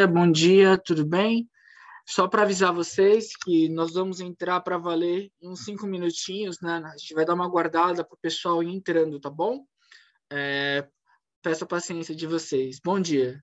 Bom dia, tudo bem? Só para avisar vocês que nós vamos entrar para valer em uns 5 minutinhos, né? A gente vai dar uma guardada para o pessoal ir entrando, tá bom? Peço a paciência de vocês. Bom dia.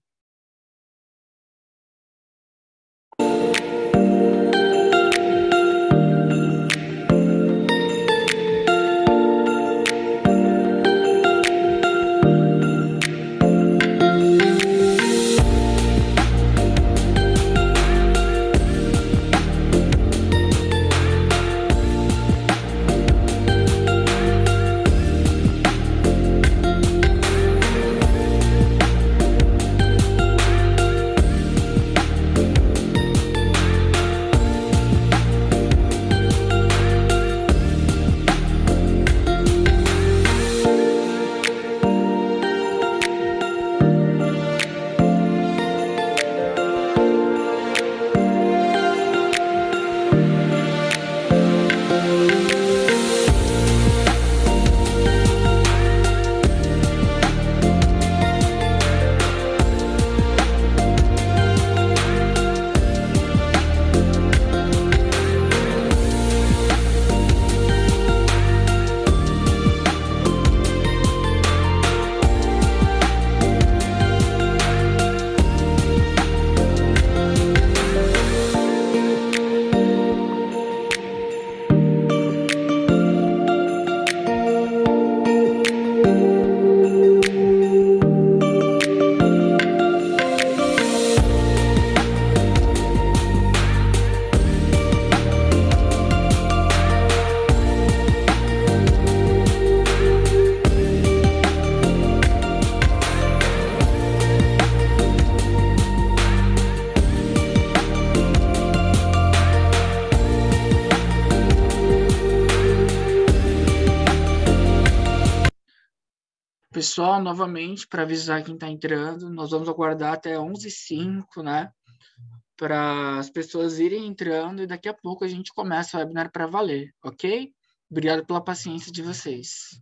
Pessoal, novamente, para avisar quem está entrando, nós vamos aguardar até 11h05, né? Para as pessoas irem entrando e daqui a pouco a gente começa o webinar para valer, ok? Obrigado pela paciência de vocês.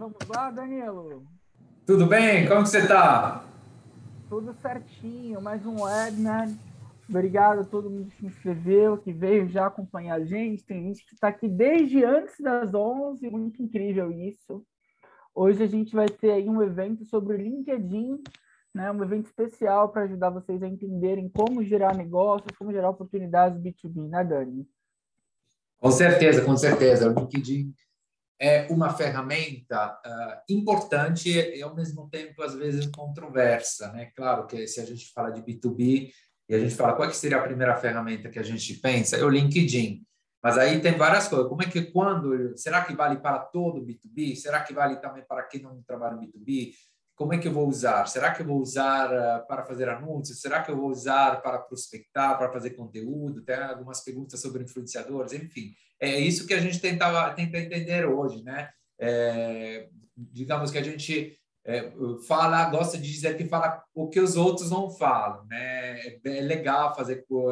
Vamos lá, Danilo. Tudo bem? Como que você está? Tudo certinho, mais um webinar. Obrigado a todo mundo que se inscreveu, que veio já acompanhar a gente. Tem gente que está aqui desde antes das 11, muito incrível isso. Hoje a gente vai ter aí um evento sobre o LinkedIn, né? Um evento especial para ajudar vocês a entenderem como gerar negócios, como gerar oportunidades B2B, né, Dani? Com certeza, com certeza. O LinkedIn é uma ferramenta importante e, ao mesmo tempo, às vezes, controversa, né? Claro que se a gente fala de B2B e a gente fala qual que seria a primeira ferramenta que a gente pensa, é o LinkedIn. Mas aí tem várias coisas. Como é que será que vale para todo B2B? Será que vale também para quem não trabalha no B2B? Como é que eu vou usar? Será que eu vou usar para fazer anúncios? Será que eu vou usar para prospectar, para fazer conteúdo? Tem algumas perguntas sobre influenciadores, enfim. É isso que a gente tenta entender hoje, né? Digamos que a gente gosta de dizer que fala o que os outros não falam, né? É legal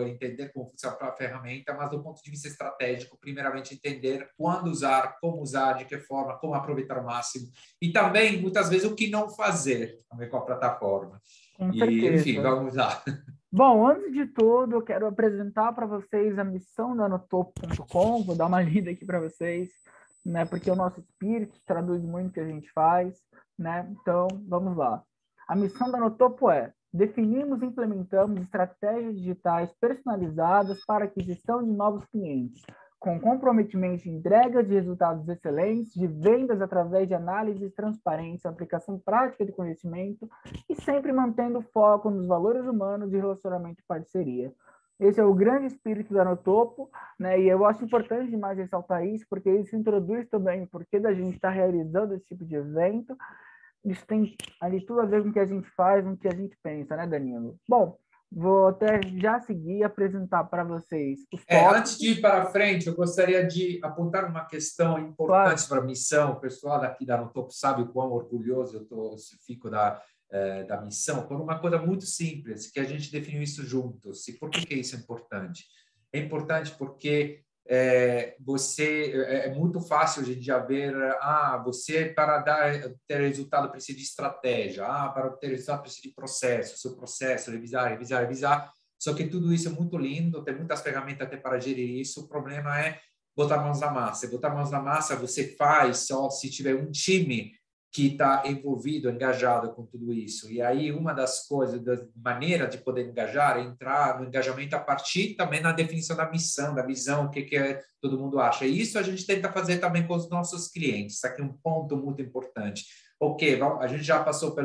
entender como funciona a ferramenta, mas do ponto de vista estratégico, primeiramente entender quando usar, como usar, de que forma, como aproveitar ao máximo e também muitas vezes o que não fazer também com a plataforma. Com E enfim, certeza. vamos lá. Bom, antes de tudo, eu quero apresentar para vocês a missão da Notopo.com. Vou dar uma lida aqui para vocês, né? Porque o nosso espírito traduz muito o que a gente faz, né? Então, vamos lá. A missão da Notopo é: definimos e implementamos estratégias digitais personalizadas para aquisição de novos clientes, com comprometimento de entrega de resultados excelentes, de vendas através de análise, transparência, aplicação prática de conhecimento e sempre mantendo foco nos valores humanos de relacionamento e parceria. Esse é o grande espírito da Notopo, né? E eu acho importante demais ressaltar isso, porque isso introduz também o porquê da gente estar realizando esse tipo de evento. Isso tem ali tudo a ver com o que a gente faz, com o que a gente pensa, né, Danilo? Bom, vou até já seguir e apresentar para vocês os Antes tópicos. de ir para frente, eu gostaria de apontar uma questão Claro. importante para a missão. O pessoal daqui da Notopo sabe o quão orgulhoso fico da missão, por uma coisa muito simples, que a gente definiu isso juntos. E por que isso é importante? É importante porque é muito fácil a gente já ver, você ter resultado precisa de estratégia, para ter resultado precisa de processo, seu processo, revisar, revisar, revisar. Só que tudo isso é muito lindo, tem muitas ferramentas até para gerir isso. O problema é botar mãos na massa. Botar mãos na massa você faz só se tiver um time que está envolvido, engajado com tudo isso. E aí uma das coisas, da maneira de poder engajar é entrar no engajamento a partir também na definição da missão, da visão, o que todo mundo acha. E isso a gente tenta fazer também com os nossos clientes. Isso aqui é um ponto muito importante. Ok, a gente já passou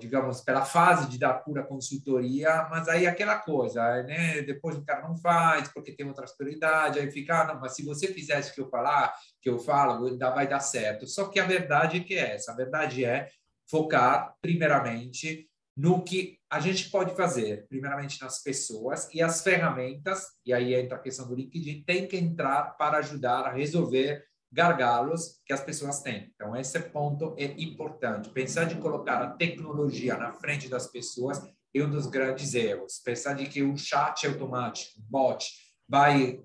digamos, pela fase de dar pura consultoria, mas aí aquela coisa, né? Depois o cara não faz porque tem outras prioridades, aí fica, não, mas se você fizesse o que eu falo, vai dar certo. Só que a verdade é que é essa, a verdade é focar primeiramente no que a gente pode fazer, primeiramente nas pessoas e as ferramentas, e aí entra a questão do LinkedIn, tem que entrar para ajudar a resolver gargalos que as pessoas têm. Então, esse ponto é importante. Pensar de colocar a tecnologia na frente das pessoas é um dos grandes erros. Pensar de que um chat automático, um bot, vai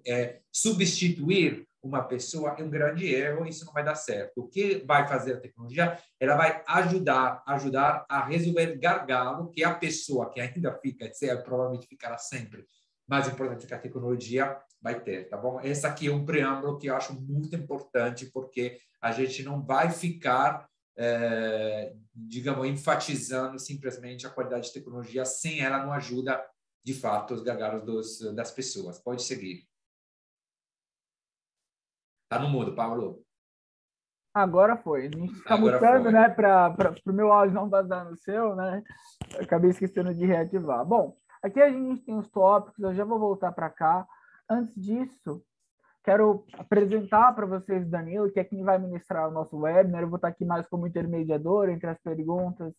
substituir uma pessoa é um grande erro, isso não vai dar certo. O que vai fazer a tecnologia? Ela vai ajudar a resolver gargalo que a pessoa que ainda fica, provavelmente ficará sempre mais importante que a tecnologia vai ter, tá bom? Esse aqui é um preâmbulo que eu acho muito importante, porque a gente não vai ficar, digamos, enfatizando simplesmente a qualidade de tecnologia sem ela não ajuda, de fato, os gargalos das pessoas. Pode seguir. Tá no mudo, Paulo. Agora foi. A gente fica Agora mutando, foi. né, para o meu áudio não vazar no seu, né? Eu acabei esquecendo de reativar. Bom, aqui a gente tem os tópicos, eu já vou voltar para cá. Antes disso, quero apresentar para vocês o Danilo, que é quem vai ministrar o nosso webinar. Eu vou estar aqui mais como intermediador entre as perguntas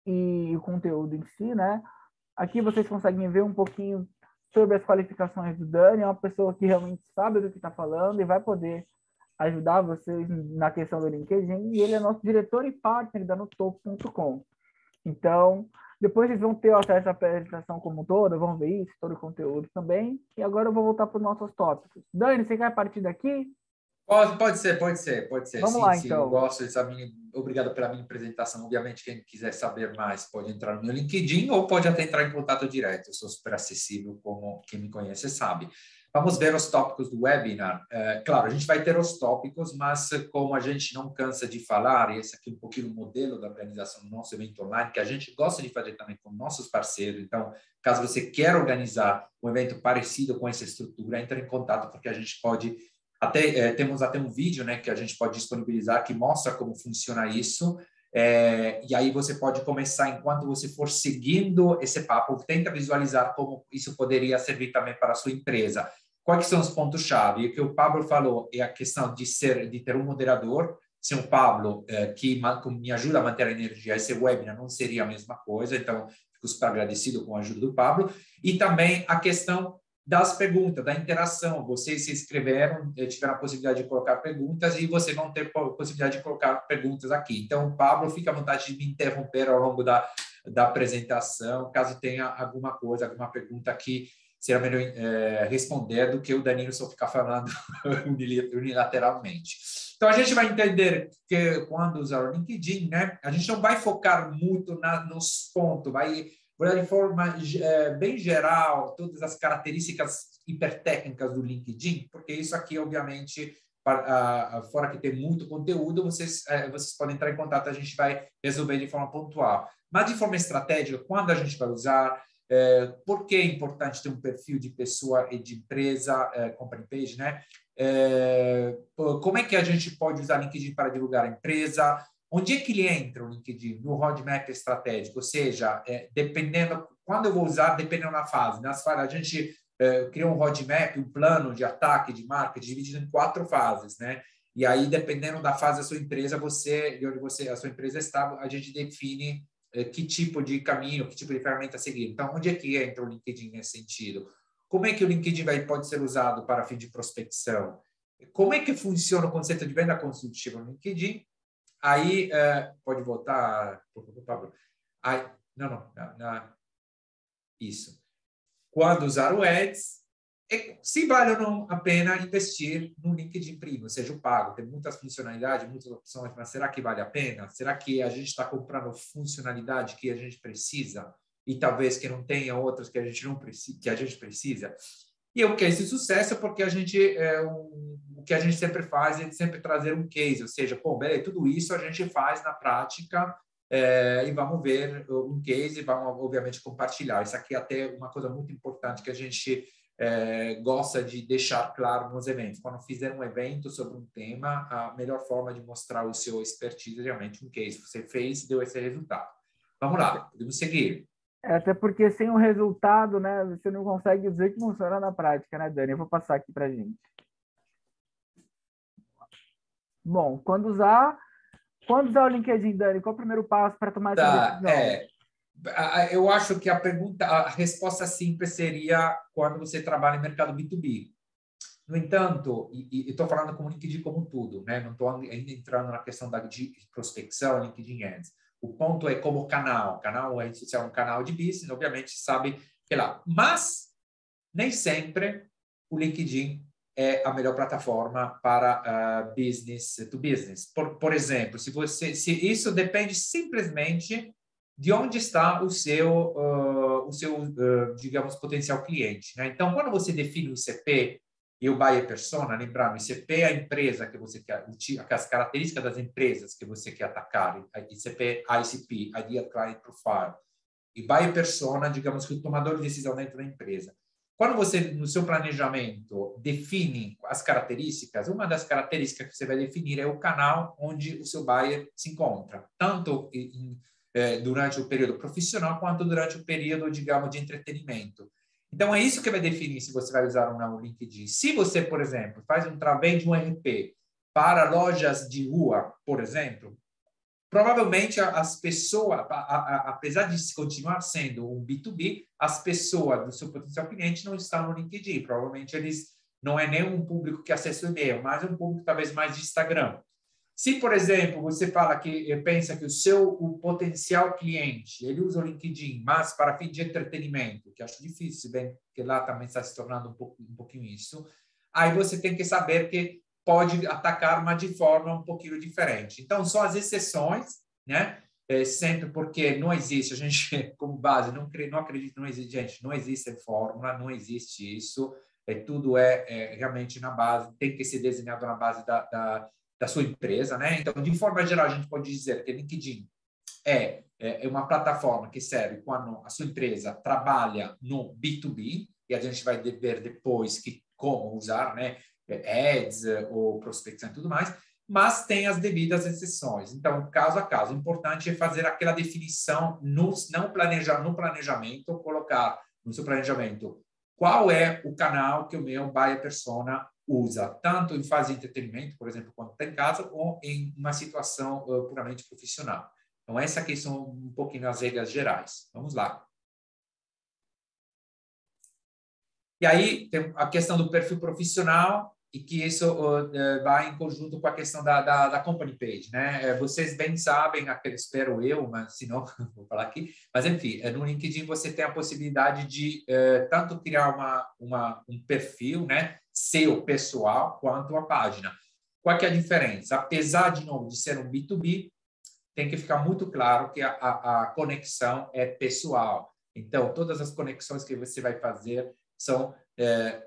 e o conteúdo em si, né? Aqui vocês conseguem ver um pouquinho sobre as qualificações do Dani. É uma pessoa que realmente sabe do que está falando e vai poder ajudar vocês na questão do LinkedIn. E ele é nosso diretor e partner da Notopo.com. Então, depois vocês vão ter acesso à apresentação como toda, vão ver isso, todo o conteúdo também. E agora eu vou voltar para os nossos tópicos. Dani, você quer partir daqui? Pode ser, Vamos sim, lá, sim, eu então. gosto dessa mini, obrigado pela minha apresentação, obviamente quem quiser saber mais pode entrar no meu LinkedIn ou pode até entrar em contato direto, eu sou super acessível, como quem me conhece sabe. Vamos ver os tópicos do webinar. Claro, a gente vai ter os tópicos, mas como a gente não cansa de falar, e esse aqui é um pouquinho o modelo da organização do nosso evento online, que a gente gosta de fazer também com nossos parceiros, então, caso você queira organizar um evento parecido com essa estrutura, entre em contato, porque a gente pode temos até um vídeo, né, que a gente pode disponibilizar que mostra como funciona isso. E aí você pode começar, enquanto você for seguindo esse papo, tenta visualizar como isso poderia servir também para a sua empresa. Quais são os pontos-chave? O que o Pablo falou é a questão de ter um moderador. Se o Pablo, que me ajuda a manter a energia, esse webinar não seria a mesma coisa, então fico super agradecido com a ajuda do Pablo. E também a questão das perguntas, da interação. Vocês se inscreveram, tiveram a possibilidade de colocar perguntas e vocês vão ter a possibilidade de colocar perguntas aqui. Então, Pablo, fica à vontade de me interromper ao longo da apresentação, caso tenha alguma coisa, alguma pergunta que será melhor responder do que o Danilo só ficar falando unilateralmente. Então, a gente vai entender que quando usar o LinkedIn, né, a gente não vai focar muito nos pontos, de forma bem geral, todas as características hipertécnicas do LinkedIn, porque isso aqui, obviamente, fora que tem muito conteúdo, vocês podem entrar em contato, a gente vai resolver de forma pontual. Mas de forma estratégica, quando a gente vai usar, por que é importante ter um perfil de pessoa e de empresa, company page, né? Como é que a gente pode usar LinkedIn para divulgar a empresa? Onde é que ele entra o LinkedIn? No roadmap estratégico, ou seja, dependendo, quando eu vou usar, dependendo da fase. Nas fases, a gente cria um roadmap, um plano de ataque, de marketing, dividido em 4 fases, né? E aí, dependendo da fase da sua empresa, de onde a sua empresa está, a gente define que tipo de caminho, que tipo de ferramenta seguir. Então, onde é que entra o LinkedIn nesse sentido? Como é que o LinkedIn pode ser usado para fim de prospecção? Como é que funciona o conceito de venda consultiva no LinkedIn? Aí, pode voltar, por favor, Pablo. Aí, isso. Quando usar o Ads, se vale ou não a pena investir no LinkedIn Premium, ou seja, o pago. Tem muitas funcionalidades, muitas opções, mas será que vale a pena? Será que a gente está comprando funcionalidade que a gente precisa e talvez que não tenha outras que a gente não precisa, que a gente precisa? E o case de sucesso é porque o que a gente sempre faz é sempre trazer um case, ou seja, pô, beleza, tudo isso a gente faz na prática e vamos ver um case e vamos, obviamente, compartilhar. Isso aqui é até uma coisa muito importante que a gente gosta de deixar claro nos eventos. Quando fizer um evento sobre um tema, a melhor forma de mostrar o seu expertise é realmente um case. Você fez e deu esse resultado. Vamos lá, podemos seguir. Até porque sem o resultado, né, você não consegue dizer que funciona na prática, né, Dani? Eu vou passar aqui para a gente. Bom, quando usar o LinkedIn, Dani, qual é o primeiro passo para tomar essa decisão? Eu acho que a resposta simples seria quando você trabalha em mercado B2B. No entanto, e estou falando com o LinkedIn como um todo, né? Não estou ainda entrando na questão de prospecção, LinkedIn Ads. O ponto é como canal. Canal, a rede social é um canal de business, obviamente, sabe que lá. Mas, nem sempre o LinkedIn é a melhor plataforma para business to business. Por exemplo, se isso depende simplesmente de onde está digamos, potencial cliente, né? Então, quando você define o ICP e o buyer persona, lembrando, o ICP é a empresa que você quer, as características das empresas que você quer atacar, ICP, ICP, Ideal Client Profile, e buyer persona, digamos que o tomador de decisão dentro da empresa. Quando você, no seu planejamento, define as características, uma das características que você vai definir é o canal onde o seu buyer se encontra, tanto durante o período profissional quanto durante o período, digamos, de entretenimento. Então, é isso que vai definir se você vai usar ou não o LinkedIn. Se você, por exemplo, vende um RP para lojas de rua, por exemplo, provavelmente as pessoas, apesar de continuar sendo um B2B, as pessoas do seu potencial cliente não estão no LinkedIn. Provavelmente eles não é nem um público que acessa o e-mail, mas é um público talvez mais de Instagram. Se, por exemplo, você pensa que o potencial cliente, ele usa o LinkedIn, mas para fim de entretenimento, que acho difícil, bem que lá também está se tornando um pouquinho isso, aí você tem que saber que pode atacar, mas de forma um pouquinho diferente. Então, são as exceções, né? Sempre porque não existe, a gente, como base, não acredito, não existe, gente, não existe fórmula, não existe isso, tudo realmente na base, tem que ser desenhado na base da sua empresa, né? Então, de forma geral, a gente pode dizer que LinkedIn é uma plataforma que serve quando a sua empresa trabalha no B2B, e a gente vai ver depois como usar, né? Ads ou prospecção e tudo mais, mas tem as devidas exceções. Então, caso a caso, o importante é fazer aquela definição no planejamento, colocar no seu planejamento qual é o canal que o meu buyer persona usa, tanto em fase de entretenimento, por exemplo, quando está em casa, ou em uma situação puramente profissional. Então, essas aqui são um pouquinho as regras gerais. Vamos lá. E aí, tem a questão do perfil profissional, e que isso vai em conjunto com a questão da company page, né? Vocês bem sabem, espero eu, mas se não, vou falar aqui. Mas, enfim, no LinkedIn você tem a possibilidade de tanto criar um perfil, né? Seu pessoal, quanto a página. Qual que é a diferença? Apesar, de novo, de ser um B2B, tem que ficar muito claro que a conexão é pessoal. Então, todas as conexões que você vai fazer são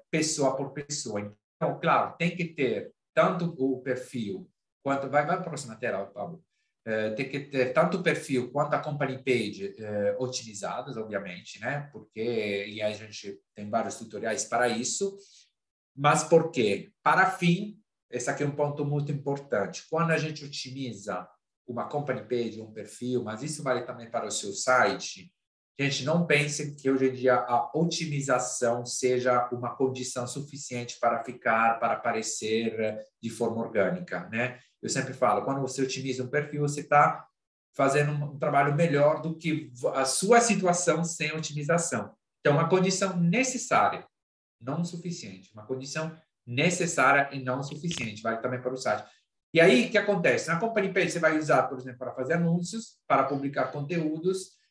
pessoa por pessoa. Então, claro, tem que ter tanto o perfil quanto... Vai para a próxima tela, Pablo. Tem que ter tanto o perfil quanto a company page otimizadas, obviamente, né? Porque e aí a gente tem vários tutoriais para isso. Mas por quê? Para fim, esse aqui é um ponto muito importante. Quando a gente otimiza uma company page, um perfil, mas isso vale também para o seu site, gente, não pense que hoje em dia a otimização seja uma condição suficiente para aparecer de forma orgânica, né? Eu sempre falo, quando você otimiza um perfil, você está fazendo um trabalho melhor do que a sua situação sem otimização. Então, uma condição necessária, não suficiente. Uma condição necessária e não suficiente. Vale também para o site. E aí, o que acontece? Na company page, você vai usar, por exemplo, para fazer anúncios, para publicar conteúdos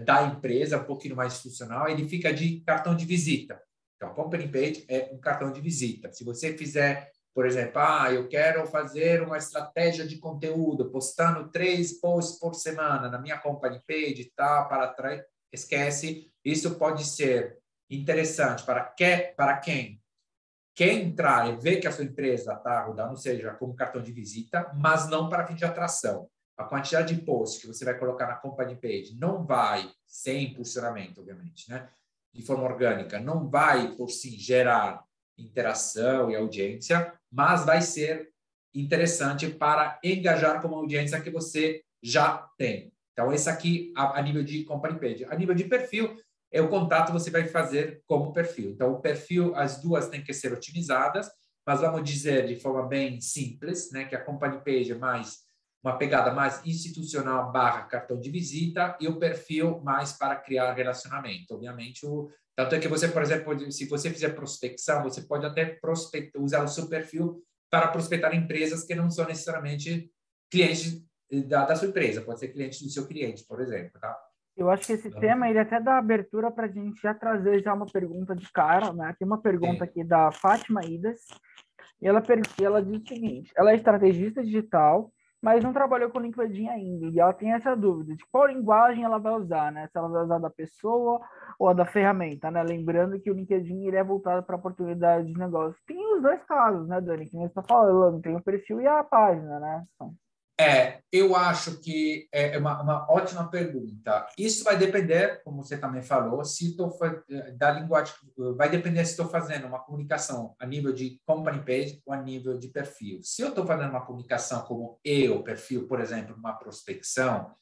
da empresa, um pouquinho mais institucional, ele fica de cartão de visita. Então, a company page é um cartão de visita. Se você fizer, por exemplo, eu quero fazer uma estratégia de conteúdo, postando 3 posts por semana na minha company page, tá, esquece. Isso pode ser interessante para quem quer entrar e ver que a sua empresa está rodando, ou seja, como cartão de visita, mas não para fim de atração. A quantidade de posts que você vai colocar na company page não vai, sem impulsionamento, obviamente, né? De forma orgânica, não vai, por si, gerar interação e audiência, mas vai ser interessante para engajar com uma audiência que você já tem. Então, esse aqui a nível de company page. A nível de perfil, o contato você vai fazer como perfil. Então, o perfil, as duas têm que ser otimizadas, mas vamos dizer de forma bem simples, né, que a company page é mais uma pegada mais institucional / cartão de visita e o perfil mais para criar relacionamento. Obviamente, tanto é que você, por exemplo, se você fizer prospecção, você pode até usar o seu perfil para prospectar empresas que não são necessariamente clientes da sua empresa, pode ser cliente do seu cliente, por exemplo, tá? Eu acho que esse tema ele até dá abertura para a gente já trazer já uma pergunta de cara, né? Tem uma pergunta aqui da Fátima Idas, e ela diz o seguinte: ela é estrategista digital, mas não trabalhou com LinkedIn ainda, e ela tem essa dúvida de qual linguagem ela vai usar, né? Se ela vai usar da pessoa ou a da ferramenta, né? Lembrando que o LinkedIn ele é voltado para oportunidade de negócio. Tem os dois casos, né, Dani? Que você está falando, tem o perfil e a página, né? Eu acho que é uma ótima pergunta. Isso vai depender, como você também falou, da linguagem. Vai depender se estou fazendo uma comunicação a nível de company page ou a nível de perfil. Se eu estou fazendo uma comunicação como perfil, por exemplo, uma prospecção,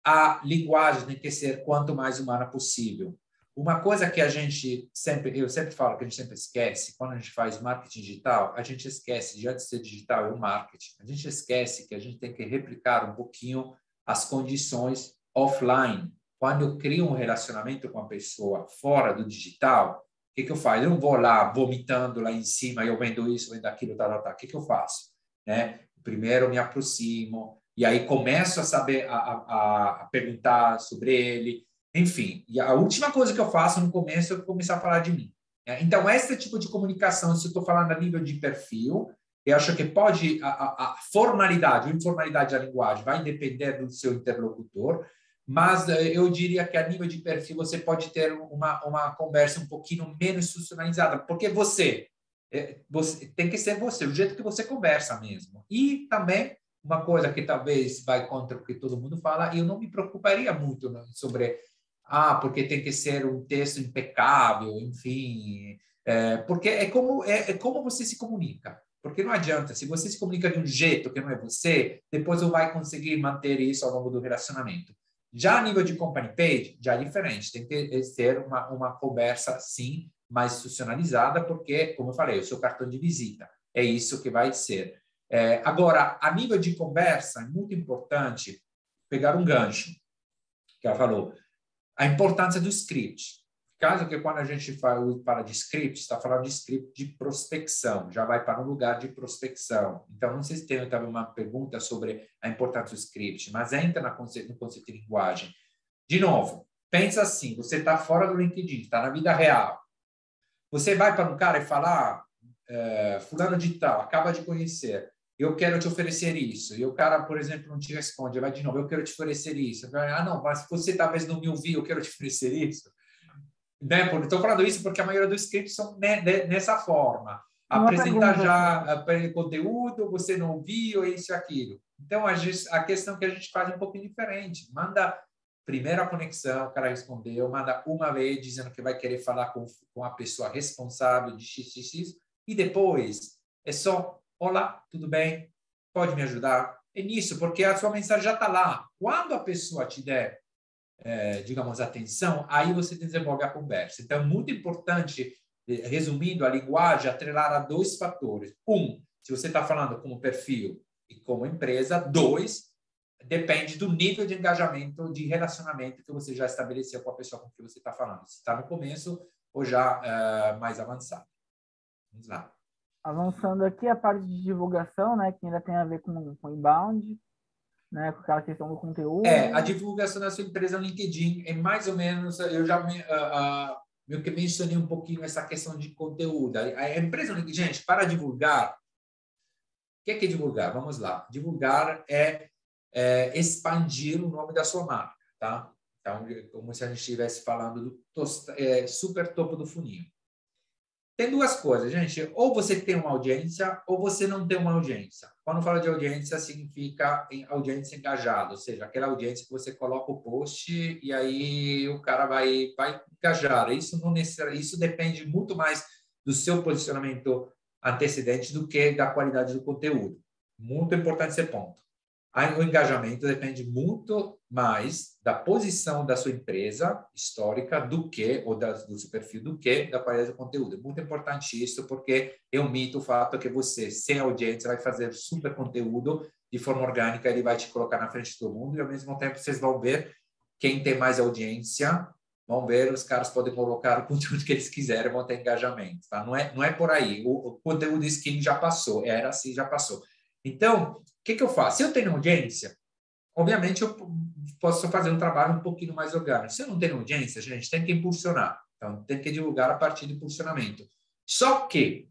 a linguagem tem que ser quanto mais humana possível. Uma coisa que eu sempre falo, que a gente sempre esquece, quando a gente faz marketing digital, a gente esquece, de antes de ser digital, é o marketing. A gente esquece que a gente tem que replicar um pouquinho as condições offline. Quando eu crio um relacionamento com a pessoa fora do digital, o que eu faço? Eu não vou lá vomitando lá em cima, eu vendo isso, vendo aquilo, tal. O que eu faço? Né? Primeiro eu me aproximo, e aí começo a saber, a perguntar sobre ele. Enfim, e a última coisa que eu faço no começo é começar a falar de mim. Então, esse tipo de comunicação, se eu estou falando a nível de perfil, Eu acho que pode, a formalidade, a informalidade da linguagem vai depender do seu interlocutor, mas eu diria que a nível de perfil você pode ter uma conversa um pouquinho menos institucionalizada, porque você tem que ser você, o jeito que você conversa mesmo. E também, uma coisa que talvez vai contra o que todo mundo fala, eu não me preocuparia muito sobre, porque tem que ser um texto impecável, enfim, porque é como você se comunica. Porque não adianta, se você se comunica de um jeito que não é você, depois não vai conseguir manter isso ao longo do relacionamento. Já a nível de company page, já é diferente. Tem que ser uma conversa, sim, mais institucionalizada, porque, como eu falei, o seu cartão de visita é isso que vai ser. Agora, a nível de conversa, é muito importante pegar um gancho, que ela falou, a importância do script. Caso que quando a gente fala de script, está falando de script de prospecção, já vai para um lugar de prospecção. Então, não sei se tem também uma pergunta sobre a importância do script, mas entra no conceito de linguagem. De novo, pensa assim, você está fora do LinkedIn, está na vida real. Você vai para um cara e fala, fulano de tal, acaba de conhecer, eu quero te oferecer isso. E o cara, por exemplo, não te responde, vai de novo, eu quero te oferecer isso. Não, mas você talvez não me ouviu, eu quero te oferecer isso. Né? Estou falando isso porque a maioria dos scripts são nessa forma. Apresentar já o conteúdo, você não ouviu, isso e aquilo. Então, a questão que a gente faz é um pouquinho diferente. Manda primeiro a conexão, o cara respondeu, manda uma vez dizendo que vai querer falar com a pessoa responsável de XXX, e depois é só, olá, tudo bem? Pode me ajudar? É nisso, porque a sua mensagem já está lá. Quando a pessoa te der digamos, atenção, aí você desenvolve a conversa. Então, é muito importante, resumindo, a linguagem atrelar a dois fatores. Se você está falando como perfil e como empresa. 2, depende do nível de engajamento, de relacionamento que você já estabeleceu com a pessoa com que você está falando. Se está no começo ou já mais avançado. Vamos lá. Avançando aqui, a parte de divulgação, né, que ainda tem a ver com inbound, né, com aquela questão do conteúdo. A divulgação da sua empresa no LinkedIn é mais ou menos, eu já meio que mencionei um pouquinho essa questão de conteúdo. A empresa no LinkedIn, gente, para divulgar, o que é divulgar? Vamos lá. Divulgar é expandir o nome da sua marca, tá? Então, como se a gente estivesse falando do super topo do funil. Tem duas coisas, gente. Ou você tem uma audiência, ou você não tem uma audiência. Quando fala de audiência, significa audiência engajada, ou seja, aquela audiência que você coloca o post e aí o cara vai engajar. Isso não necessariamente, isso depende muito mais do seu posicionamento antecedente do que da qualidade do conteúdo. Muito importante esse ponto. O engajamento depende muito mais da posição da sua empresa histórica do seu perfil, do que da qualidade do conteúdo. É muito importante isso, porque é um mito o fato que você, sem audiência, vai fazer super conteúdo de forma orgânica, ele vai te colocar na frente de todo mundo, e ao mesmo tempo vocês vão ver quem tem mais audiência, vão ver, os caras podem colocar o conteúdo que eles quiserem, vão ter engajamento. Tá? Não é por aí. O conteúdo skin já passou, era assim, já passou. Então, o que eu faço? Se eu tenho audiência, obviamente eu posso fazer um trabalho um pouquinho mais orgânico. Se eu não tenho audiência, gente, tem que impulsionar. Então, tem que divulgar a partir do impulsionamento. Só que,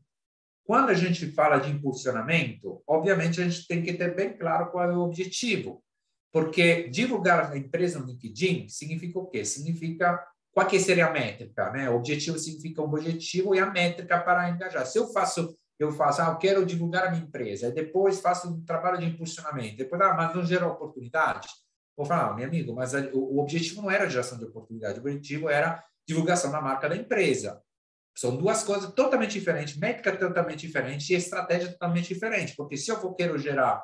quando a gente fala de impulsionamento, obviamente a gente tem que ter bem claro qual é o objetivo. Porque divulgar a empresa no LinkedIn significa o quê? Significa qual que seria a métrica, né? O objetivo significa um objetivo e a métrica para engajar. Se eu faço, eu quero divulgar a minha empresa, e depois faço um trabalho de impulsionamento, depois, mas não gera oportunidade? Vou falar, meu amigo, mas o objetivo não era geração de oportunidade, o objetivo era divulgação da marca da empresa. São duas coisas totalmente diferentes, métrica totalmente diferente e estratégia totalmente diferente, porque se eu quero gerar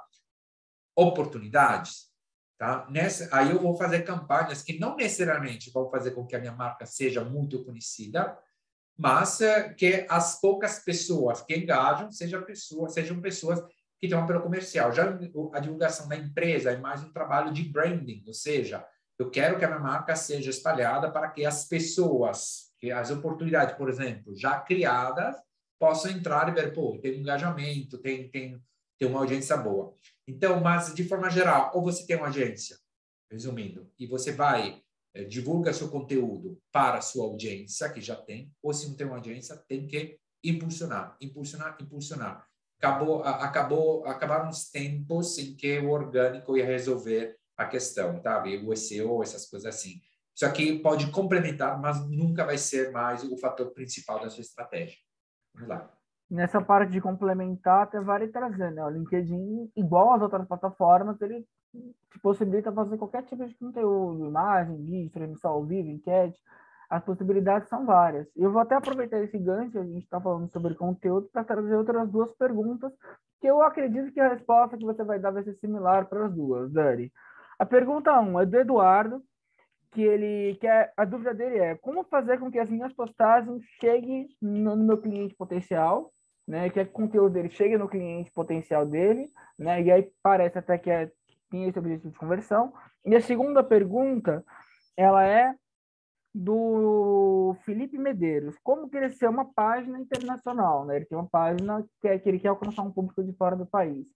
oportunidades, tá? Aí eu vou fazer campanhas que não necessariamente vão fazer com que a minha marca seja muito conhecida, mas que as poucas pessoas que engajam sejam pessoas que estão pelo comercial. Já a divulgação da empresa é mais um trabalho de branding, ou seja, eu quero que a minha marca seja espalhada para que as pessoas, que as oportunidades, por exemplo, já criadas, possam entrar e ver, pô, tem um engajamento, tem uma audiência boa. Então, mas de forma geral, ou você tem uma agência, resumindo, e você divulga seu conteúdo para a sua audiência, que já tem, ou se não tem uma audiência, tem que impulsionar. acabaram os tempos em que o orgânico ia resolver a questão, sabe? O SEO, essas coisas assim. Isso aqui pode complementar, mas nunca vai ser mais o fator principal da sua estratégia. Vamos lá. Nessa parte de complementar, até vale trazer, né? O LinkedIn, igual as outras plataformas, ele te possibilita fazer qualquer tipo de conteúdo, imagem, vídeo, transmissão ao vivo, enquete. As possibilidades são várias. E eu vou até aproveitar esse gancho, a gente está falando sobre conteúdo, para trazer outras duas perguntas, que eu acredito que a resposta que você vai dar vai ser similar para as duas, Dani. A pergunta 1 é do Eduardo, a dúvida dele é como fazer com que as minhas postagens cheguem no meu cliente potencial, né? Que o conteúdo dele chegue no cliente potencial dele, né? E aí parece até que tem esse objetivo de conversão. E a segunda pergunta, ela é do Felipe Medeiros. Como crescer uma página internacional, né? Ele tem uma página que ele quer alcançar um público de fora do país.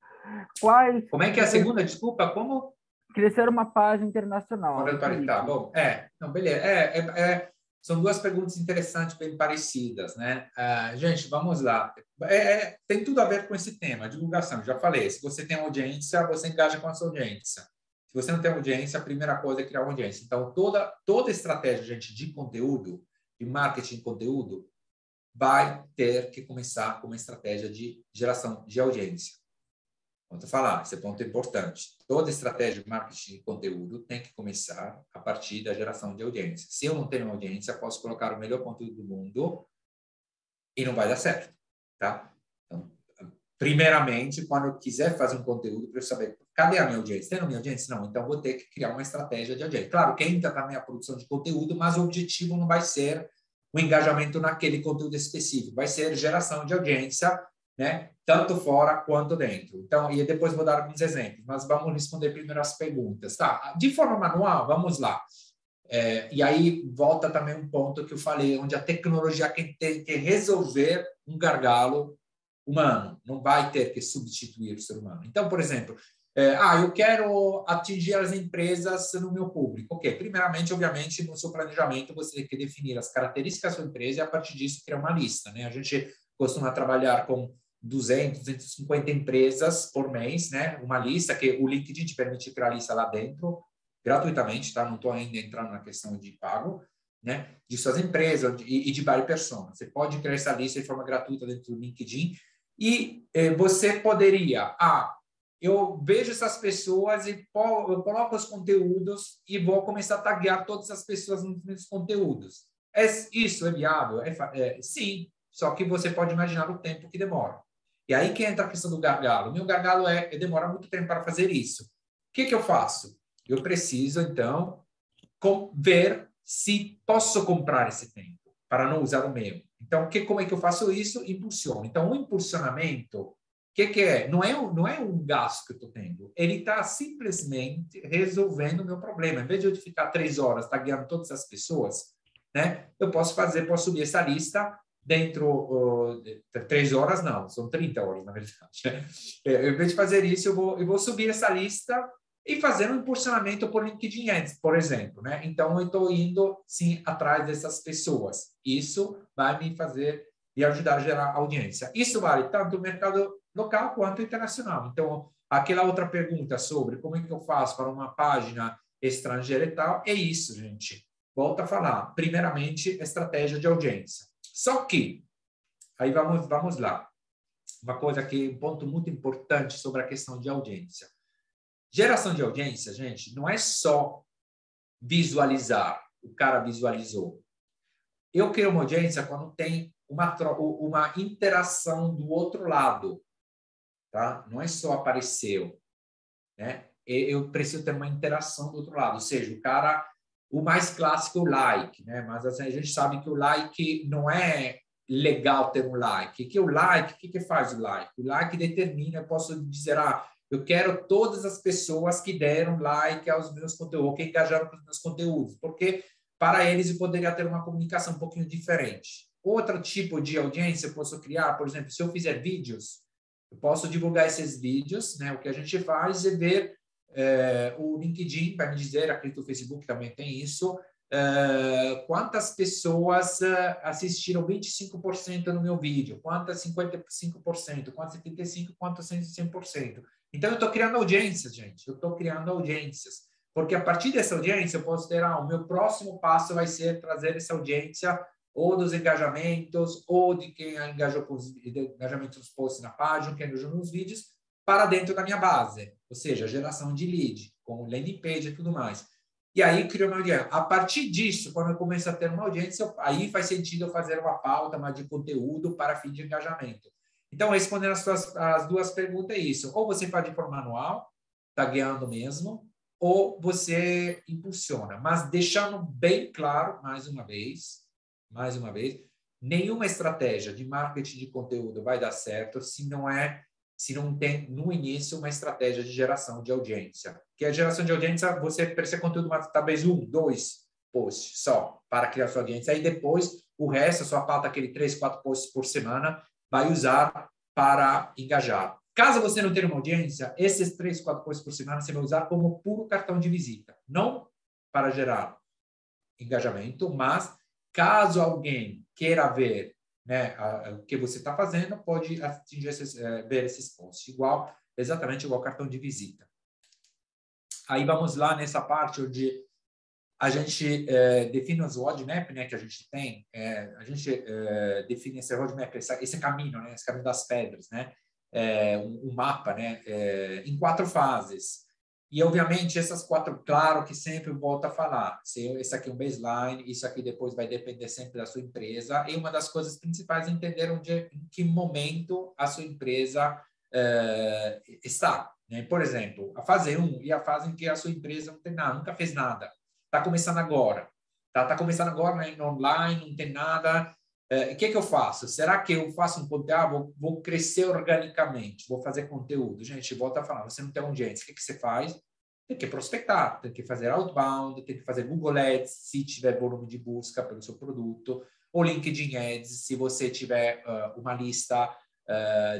Como é que é a segunda? Desculpa, como? Crescer uma página internacional. Fora do país, tá bom. Não, beleza. São duas perguntas interessantes, bem parecidas, né? Gente, vamos lá. Tem tudo a ver com esse tema, divulgação. Já falei, se você tem audiência, você engaja com a sua audiência. Se você não tem audiência, a primeira coisa é criar uma audiência. Então, toda estratégia, gente, de conteúdo, de marketing de conteúdo, vai ter que começar com uma estratégia de geração de audiência. Vou falar, esse é um ponto importante. Toda estratégia de marketing de conteúdo tem que começar a partir da geração de audiência. Se eu não tenho audiência, posso colocar o melhor conteúdo do mundo e não vai dar certo, tá? Então, primeiramente, quando eu quiser fazer um conteúdo, para eu saber, cadê a minha audiência? Tem a minha audiência? Não, então vou ter que criar uma estratégia de audiência. Claro que entra também a produção de conteúdo, mas o objetivo não vai ser o engajamento naquele conteúdo específico, vai ser geração de audiência, né? Tanto fora quanto dentro. Então, e depois vou dar alguns exemplos, mas vamos responder primeiro as perguntas. Tá? De forma manual, vamos lá. E aí volta também um ponto que eu falei, onde a tecnologia tem que resolver um gargalo humano, não vai ter que substituir o ser humano. Então, por exemplo, eu quero atingir as empresas no meu público. Ok, primeiramente, obviamente, no seu planejamento, você tem que definir as características da sua empresa e, a partir disso, criar uma lista, né? A gente costuma trabalhar com 200, 250 empresas por mês, né? Uma lista que o LinkedIn te permite criar a lista lá dentro, gratuitamente, tá? Não estou ainda entrando na questão de pago, né? De suas empresas e de várias pessoas. Você pode criar essa lista de forma gratuita dentro do LinkedIn e você poderia, eu vejo essas pessoas e eu coloco os conteúdos e vou começar a taguear todas as pessoas nos meus conteúdos. Isso é viável? Sim, só que você pode imaginar o tempo que demora. E aí que entra a questão do gargalo. O meu gargalo demora muito tempo para fazer isso. O que eu faço? Eu preciso, então, ver se posso comprar esse tempo para não usar o meu. Então, como é que eu faço isso? Impulsiono. Então, o impulsionamento, o que é? Não é um gasto que eu estou tendo. Ele está simplesmente resolvendo o meu problema. Em vez de eu ficar 3 horas tagueando todas as pessoas, né? Eu posso subir essa lista dentro de 3 horas, não, são 30 horas, na verdade. Em vez de fazer isso, eu vou subir essa lista e fazer um impulsionamento por LinkedIn Ads, por exemplo, né? Então, eu estou indo, sim, atrás dessas pessoas. Isso vai me fazer e ajudar a gerar audiência. Isso vale tanto no mercado local quanto internacional. Então, aquela outra pergunta sobre como é que eu faço para uma página estrangeira e tal, é isso, gente. Volto a falar. Primeiramente, estratégia de audiência. Só que, aí vamos lá. Uma coisa que um ponto muito importante sobre a questão de audiência. Geração de audiência, gente, não é só visualizar. O cara visualizou. Eu crio uma audiência quando tem uma interação do outro lado. Tá? Não é só apareceu. Né? Eu preciso ter uma interação do outro lado. Ou seja, o mais clássico é o like. Né? Mas assim, a gente sabe que o like não é legal ter um like. Que o like, o que faz o like? O like determina, eu posso dizer, eu quero todas as pessoas que deram like aos meus conteúdos, ou que engajaram com os meus conteúdos, porque para eles eu poderia ter uma comunicação um pouquinho diferente. Outro tipo de audiência eu posso criar, por exemplo, se eu fizer vídeos, eu posso divulgar esses vídeos, né? O que a gente faz é ver, o LinkedIn vai me dizer, acredito que o Facebook também tem isso, quantas pessoas assistiram 25% no meu vídeo, quantas 55%, quantas 75%, quantas 100%. Então, eu estou criando audiências, gente. Eu estou criando audiências. Porque a partir dessa audiência, eu posso ter, o meu próximo passo vai ser trazer essa audiência ou dos engajamentos, ou de quem engajou com os engajamentos nos posts na página, quem engajou nos vídeos, para dentro da minha base. Ou seja, geração de lead, com landing page e tudo mais. E aí, crio uma audiência. A partir disso, quando eu começo a ter uma audiência, aí faz sentido eu fazer uma pauta mais de conteúdo para fim de engajamento. Então, respondendo as duas perguntas, é isso. Ou você faz de forma manual, tagueando mesmo, ou você impulsiona. Mas deixando bem claro, mais uma vez, nenhuma estratégia de marketing de conteúdo vai dar certo se não tem, no início, uma estratégia de geração de audiência. Que a geração de audiência, você precisa conteúdo, talvez 1, 2 posts só para criar sua audiência. Aí depois, o resto, a sua pauta, aquele 3, 4 posts por semana, vai usar para engajar. Caso você não tenha uma audiência, esses 3, 4 posts por semana você vai usar como puro cartão de visita. Não para gerar engajamento, mas caso alguém queira ver, né, o que você está fazendo, pode atingir ver esses posts. Exatamente igual cartão de visita. Aí vamos lá nessa parte onde a gente define os roadmap, né, que a gente tem. A gente define esse roadmap, esse caminho, né, esse caminho das pedras, né, um mapa, né, em 4 fases. E, obviamente, essas 4, claro que sempre volto a falar. Esse aqui é um baseline, isso aqui depois vai depender sempre da sua empresa. E uma das coisas principais é entender em que momento a sua empresa está. Né? Por exemplo, a fase 1 e a fase em que a sua empresa não tem nada, nunca fez nada. Está começando agora. Tá começando agora, né, online, não tem nada. O que eu faço? Será que eu faço um conteúdo? Vou crescer organicamente, vou fazer conteúdo. Gente, volta a falar, você não tem audiência. O que você faz? Tem que prospectar, tem que fazer outbound, tem que fazer Google Ads, se tiver volume de busca pelo seu produto, ou LinkedIn Ads, se você tiver uma lista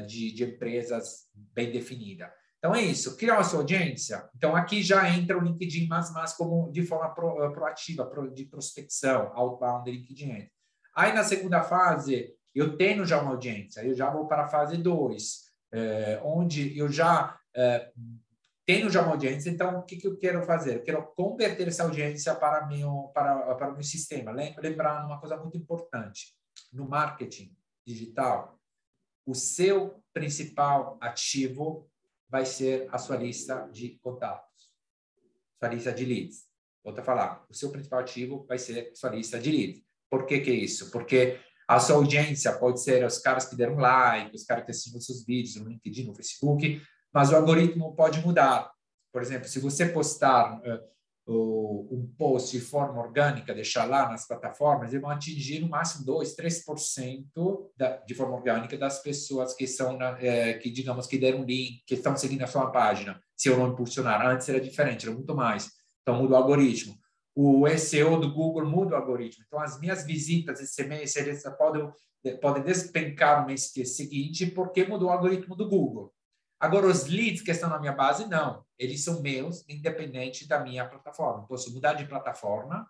de empresas bem definida. Então, é isso. Criar a sua audiência. Então, aqui já entra o LinkedIn, mas como de forma proativa, de prospecção, outbound, LinkedIn Ads. Aí, na segunda fase, eu tenho já uma audiência. Eu já vou para a fase 2, onde eu já tenho já uma audiência. Então, o que eu quero fazer? Eu quero converter essa audiência para o meu sistema. Lembrar uma coisa muito importante. No marketing digital, o seu principal ativo vai ser a sua lista de contatos, sua lista de leads. Volto a falar, o seu principal ativo vai ser sua lista de leads. Por que é isso? Porque a sua audiência pode ser os caras que deram like, os caras que assistem os seus vídeos no LinkedIn, no Facebook, mas o algoritmo pode mudar. Por exemplo, se você postar um post de forma orgânica, deixar lá nas plataformas, eles vão atingir no máximo 2, 3% de forma orgânica das pessoas que são, que digamos, que deram link, que estão seguindo a sua página, se eu não impulsionar. Antes era diferente, era muito mais. Então, muda o algoritmo. O SEO do Google muda o algoritmo. Então, as minhas visitas esse mês podem despencar no mês seguinte porque mudou o algoritmo do Google. Agora, os leads que estão na minha base, não. Eles são meus, independente da minha plataforma. Posso mudar de plataforma,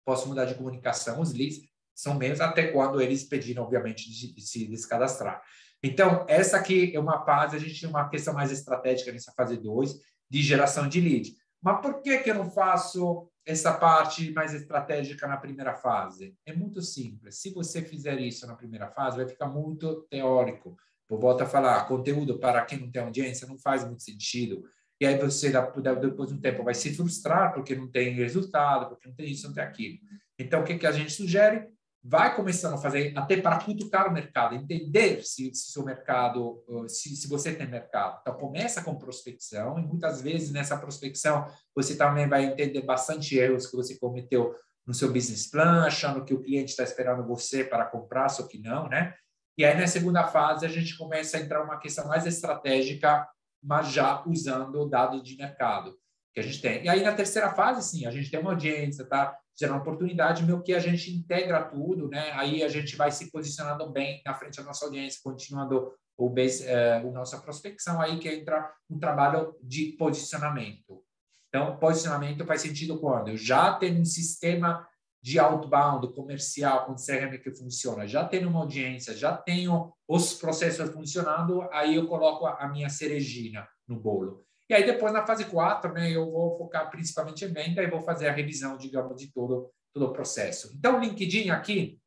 posso mudar de comunicação. Os leads são meus até quando eles pedirem, obviamente, de se descadastrar. Então, essa aqui é uma fase, a gente tem uma questão mais estratégica nessa fase 2, de geração de lead. Mas por que eu não faço essa parte mais estratégica na primeira fase? É muito simples. Se você fizer isso na primeira fase, vai ficar muito teórico. Eu volto a falar, conteúdo para quem não tem audiência não faz muito sentido. E aí você, depois de um tempo, vai se frustrar porque não tem resultado, porque não tem isso, não tem aquilo. Então, o que a gente sugere? Vai começando a fazer, até para cutucar o mercado, entender se seu mercado, se você tem mercado. Então, começa com prospecção, e muitas vezes nessa prospecção você também vai entender bastante erros que você cometeu no seu business plan, achando que o cliente está esperando você para comprar, só que não, né? E aí, na segunda fase, a gente começa a entrar numa questão mais estratégica, mas já usando dados de mercado que a gente tem. E aí, na terceira fase, sim, a gente tem uma audiência, tá? Gerando oportunidade, meio que a gente integra tudo, né? Aí a gente vai se posicionando bem na frente da nossa audiência, continuando a nossa prospecção, aí que entra um trabalho de posicionamento. Então, posicionamento faz sentido quando eu já tenho um sistema de outbound, comercial, com CRM que funciona, já tenho uma audiência, já tenho os processos funcionando, aí eu coloco a minha cerejinha no bolo. E aí depois, na fase 4, né, eu vou focar principalmente em venda e vou fazer a revisão, digamos, de todo o processo. Então, o LinkedIn aqui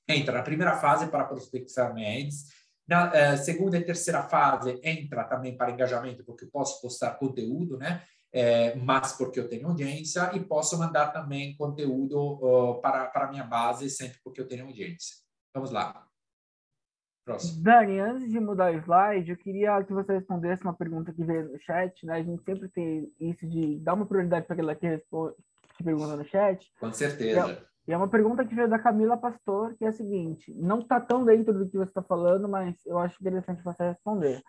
entra na primeira fase para prospecção ads, na segunda e terceira fase entra também para engajamento, porque eu posso postar conteúdo, né? Mas porque eu tenho audiência, e posso mandar também conteúdo para a minha base, sempre porque eu tenho audiência. Vamos lá. Próximo. Dani, antes de mudar o slide, eu queria que você respondesse uma pergunta que veio no chat, né? A gente sempre tem isso de dar uma prioridade para aquela que responde, que pergunta no chat. Com certeza. E é uma pergunta que veio da Camila Pastor, que é a seguinte: não está tão dentro do que você está falando, mas eu acho interessante você responder.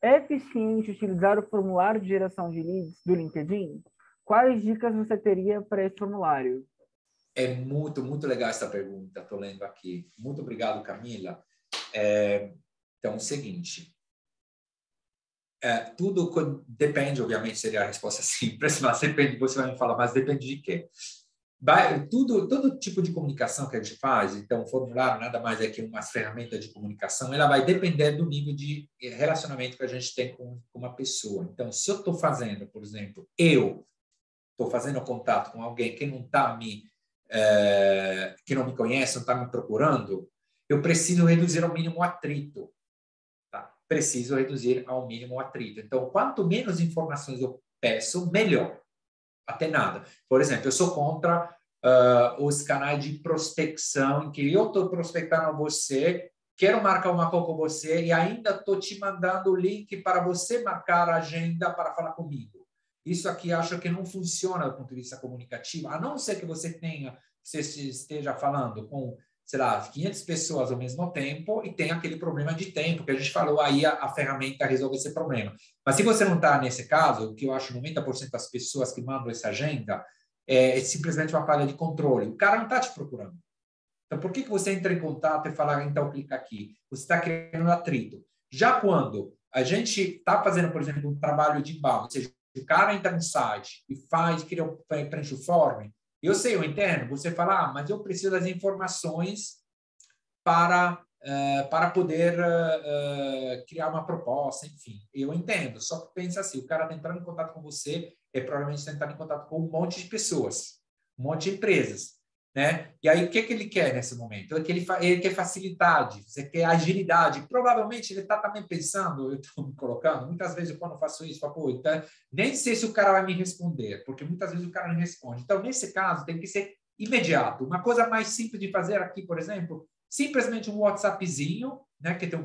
É eficiente utilizar o formulário de geração de leads do LinkedIn? Quais dicas você teria para esse formulário? É muito, muito legal essa pergunta, estou lendo aqui. Muito obrigado, Camila. Então, o seguinte, tudo depende, obviamente, seria a resposta simples, mas depende, você vai me falar, mas depende de quê? Todo tipo de comunicação que a gente faz, então, o formulário nada mais é que uma ferramenta de comunicação, ela vai depender do nível de relacionamento que a gente tem com uma pessoa. Então, se eu estou fazendo, por exemplo, eu estou fazendo contato com alguém que não que não me conhece, não está me procurando, eu preciso reduzir ao mínimo o atrito. Tá? Preciso reduzir ao mínimo o atrito. Então, quanto menos informações eu peço, melhor. Até nada. Por exemplo, eu sou contra os canais de prospecção, em que eu estou prospectando você, quero marcar uma call com você e ainda estou te mandando o link para você marcar a agenda para falar comigo. Isso aqui acho que não funciona do ponto de vista comunicativo, a não ser que você esteja falando com, sei lá, 500 pessoas ao mesmo tempo e tem aquele problema de tempo que a gente falou, aí a ferramenta resolve esse problema. Mas se você não está nesse caso, o que eu acho 90% das pessoas que mandam essa agenda é simplesmente uma falha de controle. O cara não está te procurando. Então, por que você entra em contato e fala, então clica aqui? Você está criando atrito. Já quando a gente está fazendo, por exemplo, um trabalho de inbound, ou seja, o cara entra no site e preenche o form, eu entendo, você fala, mas eu preciso das informações para poder criar uma proposta, enfim, eu entendo, só que pensa assim, o cara está entrando em contato com você, provavelmente está entrando em contato com um monte de pessoas, um monte de empresas, né? E aí, o que ele quer nesse momento? Ele quer facilidade, você quer agilidade. Provavelmente ele está também pensando, eu estou me colocando, muitas vezes quando eu faço isso, eu falo, então, nem sei se o cara vai me responder, porque muitas vezes o cara não responde. Então, nesse caso, tem que ser imediato. Uma coisa mais simples de fazer aqui, por exemplo, simplesmente um WhatsAppzinho, né? Que tem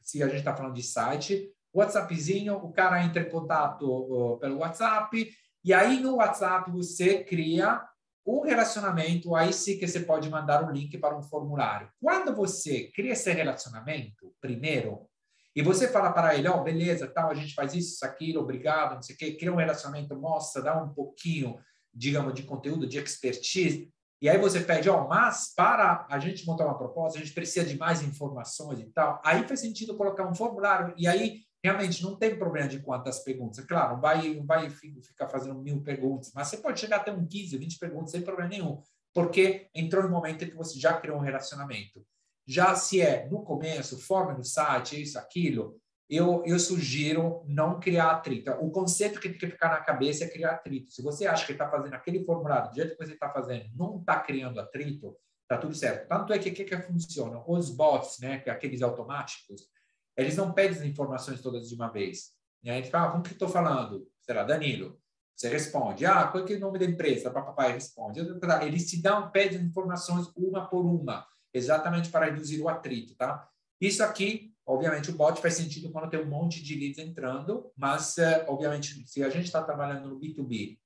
se a gente está falando de site, WhatsAppzinho, o cara entra em contato pelo WhatsApp, e aí no WhatsApp você cria um relacionamento, aí sim que você pode mandar um link para um formulário. Quando você cria esse relacionamento, primeiro, e você fala para ele, beleza, tal, a gente faz isso, aquilo, obrigado, não sei o quê, cria um relacionamento, mostra, dá um pouquinho, digamos, de conteúdo, de expertise, e aí você pede, mas para a gente montar uma proposta, a gente precisa de mais informações e tal. Aí faz sentido colocar um formulário, e aí realmente não tem problema de quantas perguntas. Claro, não vai ficar fazendo 1000 perguntas, mas você pode chegar até 15, 20 perguntas sem problema nenhum, porque entrou no momento em que você já criou um relacionamento. Já se é no começo, forma no site, isso, aquilo, eu sugiro não criar atrito. O conceito que tem que ficar na cabeça é criar atrito. Se você acha que está fazendo aquele formulário do jeito que você está fazendo, não está criando atrito, está tudo certo. Tanto é que funciona. Os bots, né, que aqueles automáticos, eles não pedem as informações todas de uma vez. E aí a gente fala, com o que estou falando? Será Danilo? Você responde. Qual é o nome da empresa? Papai responde. Eles te pedem informações uma por uma, exatamente para reduzir o atrito, tá? Isso aqui, obviamente, o bot faz sentido quando tem um monte de leads entrando, mas, obviamente, se a gente está trabalhando no B2B,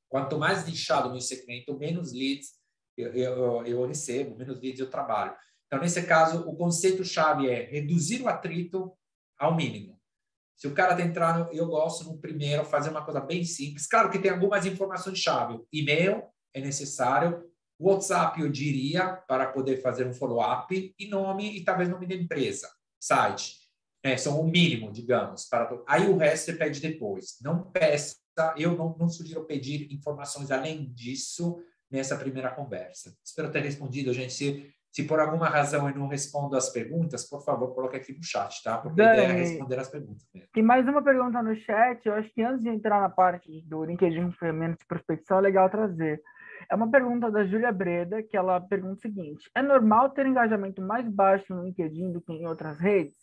quanto mais nichado o meu segmento, menos leads eu recebo, menos leads eu trabalho. Então, nesse caso, o conceito-chave é reduzir o atrito ao mínimo. Se o cara está entrando, eu gosto no primeiro fazer uma coisa bem simples. Claro que tem algumas informações-chave. E-mail é necessário. WhatsApp, eu diria, para poder fazer um follow-up. E nome, e talvez nome da empresa. Site. São o mínimo, digamos. Aí o resto você pede depois. Não peça, eu não sugiro pedir informações além disso, nessa primeira conversa. Espero ter respondido, gente. Se por alguma razão eu não respondo as perguntas, por favor, coloque aqui no chat, tá? Porque a ideia é responder as perguntas mesmo. Tem mais uma pergunta no chat. Eu acho que antes de entrar na parte do LinkedIn ferramenta de prospecção, é legal trazer. É uma pergunta da Júlia Breda, que ela pergunta o seguinte: é normal ter engajamento mais baixo no LinkedIn do que em outras redes?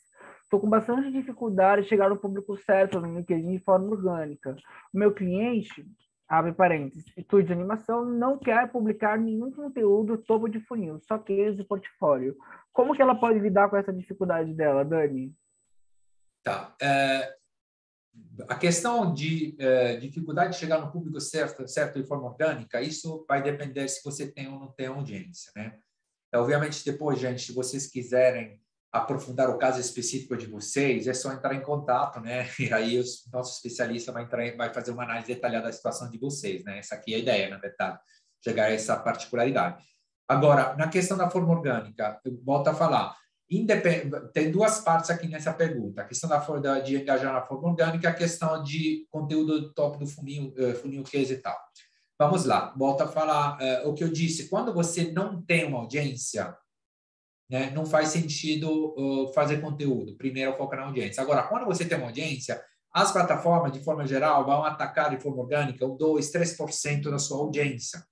Estou com bastante dificuldade de chegar no público certo no LinkedIn de forma orgânica. O meu cliente, abre parênteses, estúdio de animação, não quer publicar nenhum conteúdo topo de funil, só case e portfólio. Como que ela pode lidar com essa dificuldade dela, Dani? Tá. A questão de dificuldade de chegar no público certo de forma orgânica, isso vai depender se você tem ou não tem audiência, né? Obviamente, depois, gente, se vocês quiserem aprofundar o caso específico de vocês, é só entrar em contato, né? E aí o nosso especialista vai fazer uma análise detalhada da situação de vocês, né? Essa aqui é a ideia, na verdade, chegar a essa particularidade. Agora, na questão da forma orgânica, eu volto a falar, tem duas partes aqui nessa pergunta. A questão de engajar na forma orgânica, a questão de conteúdo top do funil case e tal. Vamos lá, volto a falar o que eu disse. Quando você não tem uma audiência, né, não faz sentido fazer conteúdo. Primeiro, foca na audiência. Agora, quando você tem uma audiência, as plataformas, de forma geral, vão atacar de forma orgânica 2, 3% da sua audiência.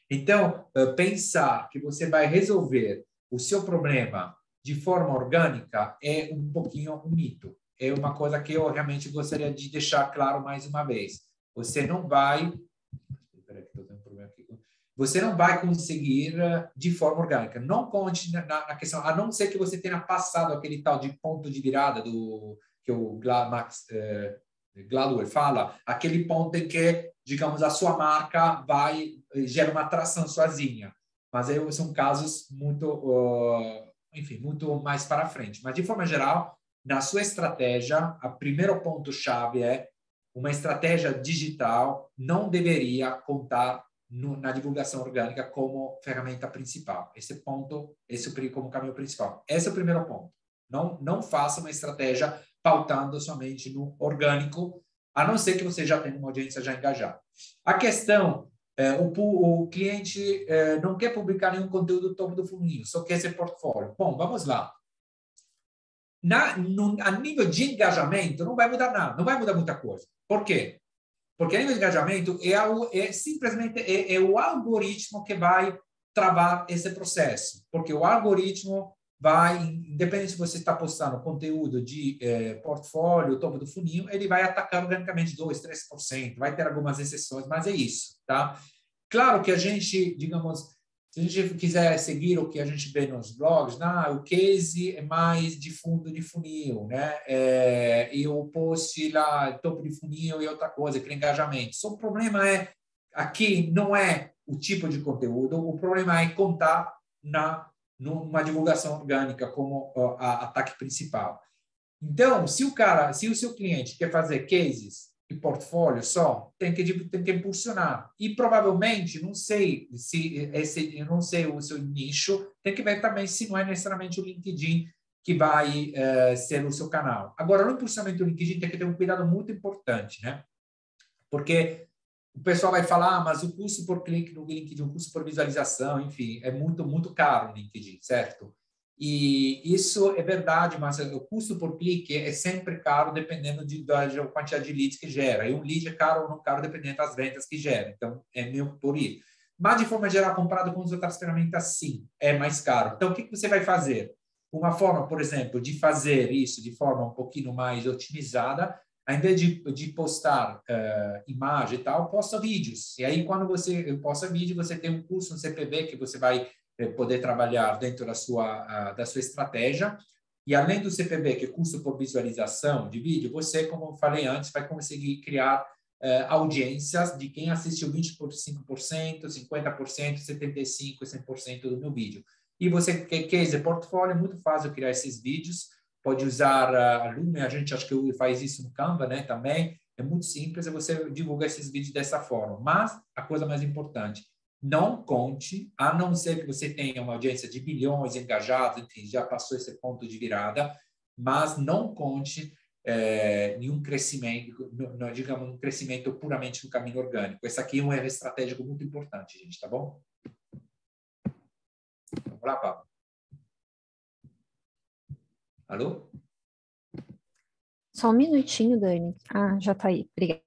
Então, pensar que você vai resolver o seu problema de forma orgânica é um pouquinho um mito. É uma coisa que eu realmente gostaria de deixar claro mais uma vez. Você não vai... Você não vai conseguir de forma orgânica. Não conte na questão, a não ser que você tenha passado aquele tal de ponto de virada que o Max Gladwell fala, aquele ponto em que, digamos, a sua marca gera uma atração sozinha. Mas aí são casos enfim, muito mais para frente. Mas, de forma geral, na sua estratégia, o primeiro ponto-chave é uma estratégia digital não deveria contar na divulgação orgânica como ferramenta principal. Esse como caminho principal. Esse é o primeiro ponto. Não faça uma estratégia pautando somente no orgânico, a não ser que você já tenha uma audiência já engajada. A questão, o cliente não quer publicar nenhum conteúdo topo do funil, só quer ser portfólio. Bom, vamos lá. A nível de engajamento, não vai mudar nada, não vai mudar muita coisa. Por quê? Porque a nível de engajamento simplesmente o algoritmo que vai travar esse processo. Porque o algoritmo vai, independente se você está postando conteúdo de portfólio, topo do funil, ele vai atacar organicamente 2%, 3%. Vai ter algumas exceções, mas é isso, tá? Claro que a gente, digamos, se a gente quiser seguir o que a gente vê nos blogs, o case é mais de fundo de funil, né? E o post lá, topo de funil e outra coisa, aquele engajamento. Só o problema aqui não é o tipo de conteúdo, o problema é contar numa divulgação orgânica como ataque principal. Então, se o seu cliente quer fazer cases e portfólio só, tem que impulsionar. E provavelmente, não sei o seu nicho, tem que ver também se não é necessariamente o LinkedIn que vai ser o seu canal. Agora, no impulsionamento do LinkedIn tem que ter um cuidado muito importante, né? Porque o pessoal vai falar, mas o custo por clique no LinkedIn, o custo por visualização, enfim, é muito, muito caro no LinkedIn, certo? E isso é verdade, mas o custo por clique é sempre caro dependendo da quantidade de leads que gera. E um lead é caro ou não caro dependendo das vendas que gera. Então, é meio por aí. Mas, de forma geral, comparado com as outras ferramentas, sim, é mais caro. Então, o que você vai fazer? Uma forma, por exemplo, de fazer isso de forma um pouquinho mais otimizada, ao invés de postar imagem e tal, posta vídeos. E aí, quando você posta vídeo, você tem um curso no CPV que você vai poder trabalhar dentro da sua estratégia. E além do CPV, que é custo por visualização de vídeo, você, como eu falei antes, vai conseguir criar audiências de quem assistiu 25%, 50%, 75% e 100% do meu vídeo. E você quer case portfólio, é muito fácil criar esses vídeos. Pode usar a Lumen, a gente acho que faz isso no Canva, né, também. É muito simples, você divulga esses vídeos dessa forma. Mas a coisa mais importante, não conte, a não ser que você tenha uma audiência de milhões engajados, enfim, já passou esse ponto de virada, mas não conte nenhum crescimento, digamos, um crescimento puramente no caminho orgânico. Esse aqui é um erro estratégico muito importante, gente, tá bom? Vamos lá, Pablo. Alô? Só um minutinho, Dani. Ah, já tá aí. Obrigada.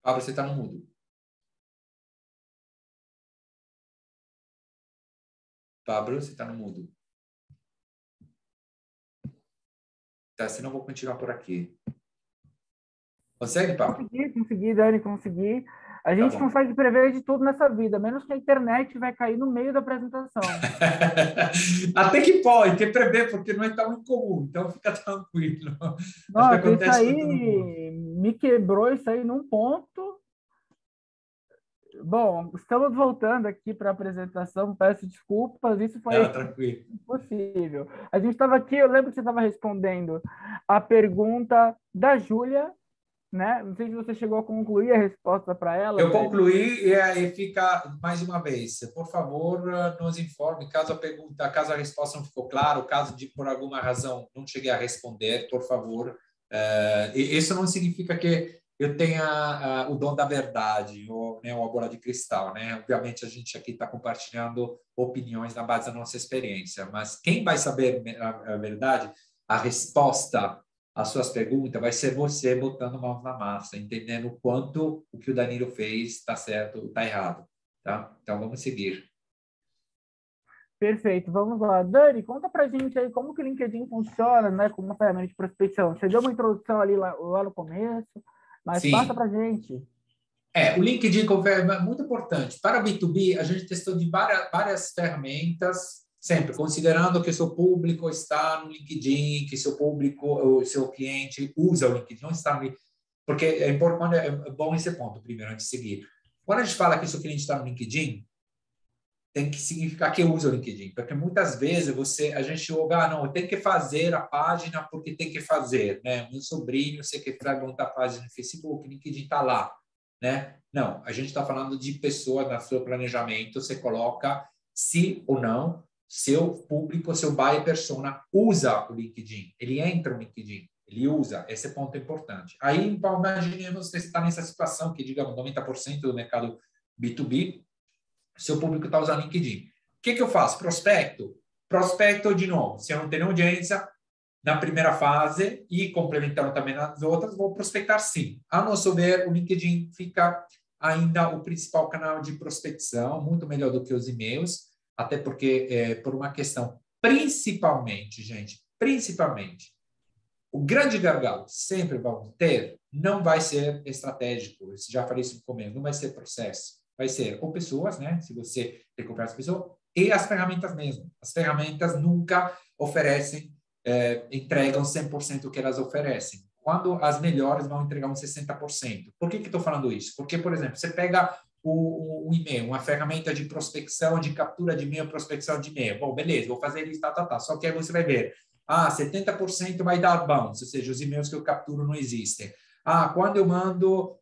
Pablo, você está no mudo. Pablo, você está no mudo. Tá, senão eu vou continuar por aqui. Consegue, Pablo? Consegui, Dani, consegui. A gente consegue prever de tudo nessa vida, menos que a internet vai cair no meio da apresentação. Até que pode, tem prever, porque não é tão incomum, então fica tranquilo. Nossa, isso aí me quebrou isso aí num ponto. Bom, estamos voltando aqui para a apresentação, peço desculpas, isso foi impossível. A gente estava aqui, eu lembro que você estava respondendo a pergunta da Júlia, né? Não sei se você chegou a concluir a resposta para ela. Eu concluí e aí fica mais uma vez. Por favor, nos informe caso a resposta não ficou clara, caso por alguma razão não cheguei a responder, por favor. Isso não significa que eu tenha o dom da verdade ou a bola de cristal, né? Obviamente a gente aqui está compartilhando opiniões na base da nossa experiência, mas quem vai saber a verdade, a resposta às suas perguntas vai ser você botando mãos na massa, entendendo o quanto o que o Danilo fez está certo ou está errado, tá? Então vamos seguir. Perfeito, vamos lá. Dani, conta pra gente aí como que o LinkedIn funciona, né, como uma ferramenta de prospecção. Você deu uma introdução ali lá no começo, mas sim, passa pra gente. O LinkedIn é muito importante. Para B2B, a gente testou de várias ferramentas, sempre considerando que o seu público está no LinkedIn, que seu público, o seu cliente usa o LinkedIn, não está no... Porque é bom esse ponto, primeiro, antes de seguir. Quando a gente fala que o seu cliente está no LinkedIn, tem que significar que usa o LinkedIn, porque muitas vezes a gente ouve, não, tem que fazer a página porque tem que fazer, né? Meu sobrinho, você quer montar a página no Facebook, o LinkedIn está lá, né? Não, a gente está falando de pessoa, no seu planejamento, você coloca se ou não seu público, seu buyer persona usa o LinkedIn, ele entra no LinkedIn, ele usa, esse ponto é importante. Aí, imaginemos que você está nessa situação que, digamos, 90% do mercado B2B, seu público está usando LinkedIn. O que eu faço? Prospecto de novo. Se eu não tenho audiência na primeira fase e complementando também nas outras, vou prospectar sim. A nosso ver, o LinkedIn fica ainda o principal canal de prospecção, muito melhor do que os e-mails, até porque, por uma questão, principalmente, o grande gargalo sempre vamos ter não vai ser estratégico, eu já falei isso no começo, não vai ser processo. Vai ser ou pessoas, né? Se você tem que comprar as pessoas, e as ferramentas mesmo. As ferramentas nunca oferecem, entregam 100% o que elas oferecem. Quando as melhores vão entregar uns 60%. Por que estou falando isso? Porque, por exemplo, você pega o e-mail, uma ferramenta de prospecção, de captura de e-mail, prospecção de e-mail. Bom, beleza, vou fazer isso, tá. Só que aí você vai ver, 70% vai dar bounce, ou seja, os e-mails que eu capturo não existem. Quando eu mando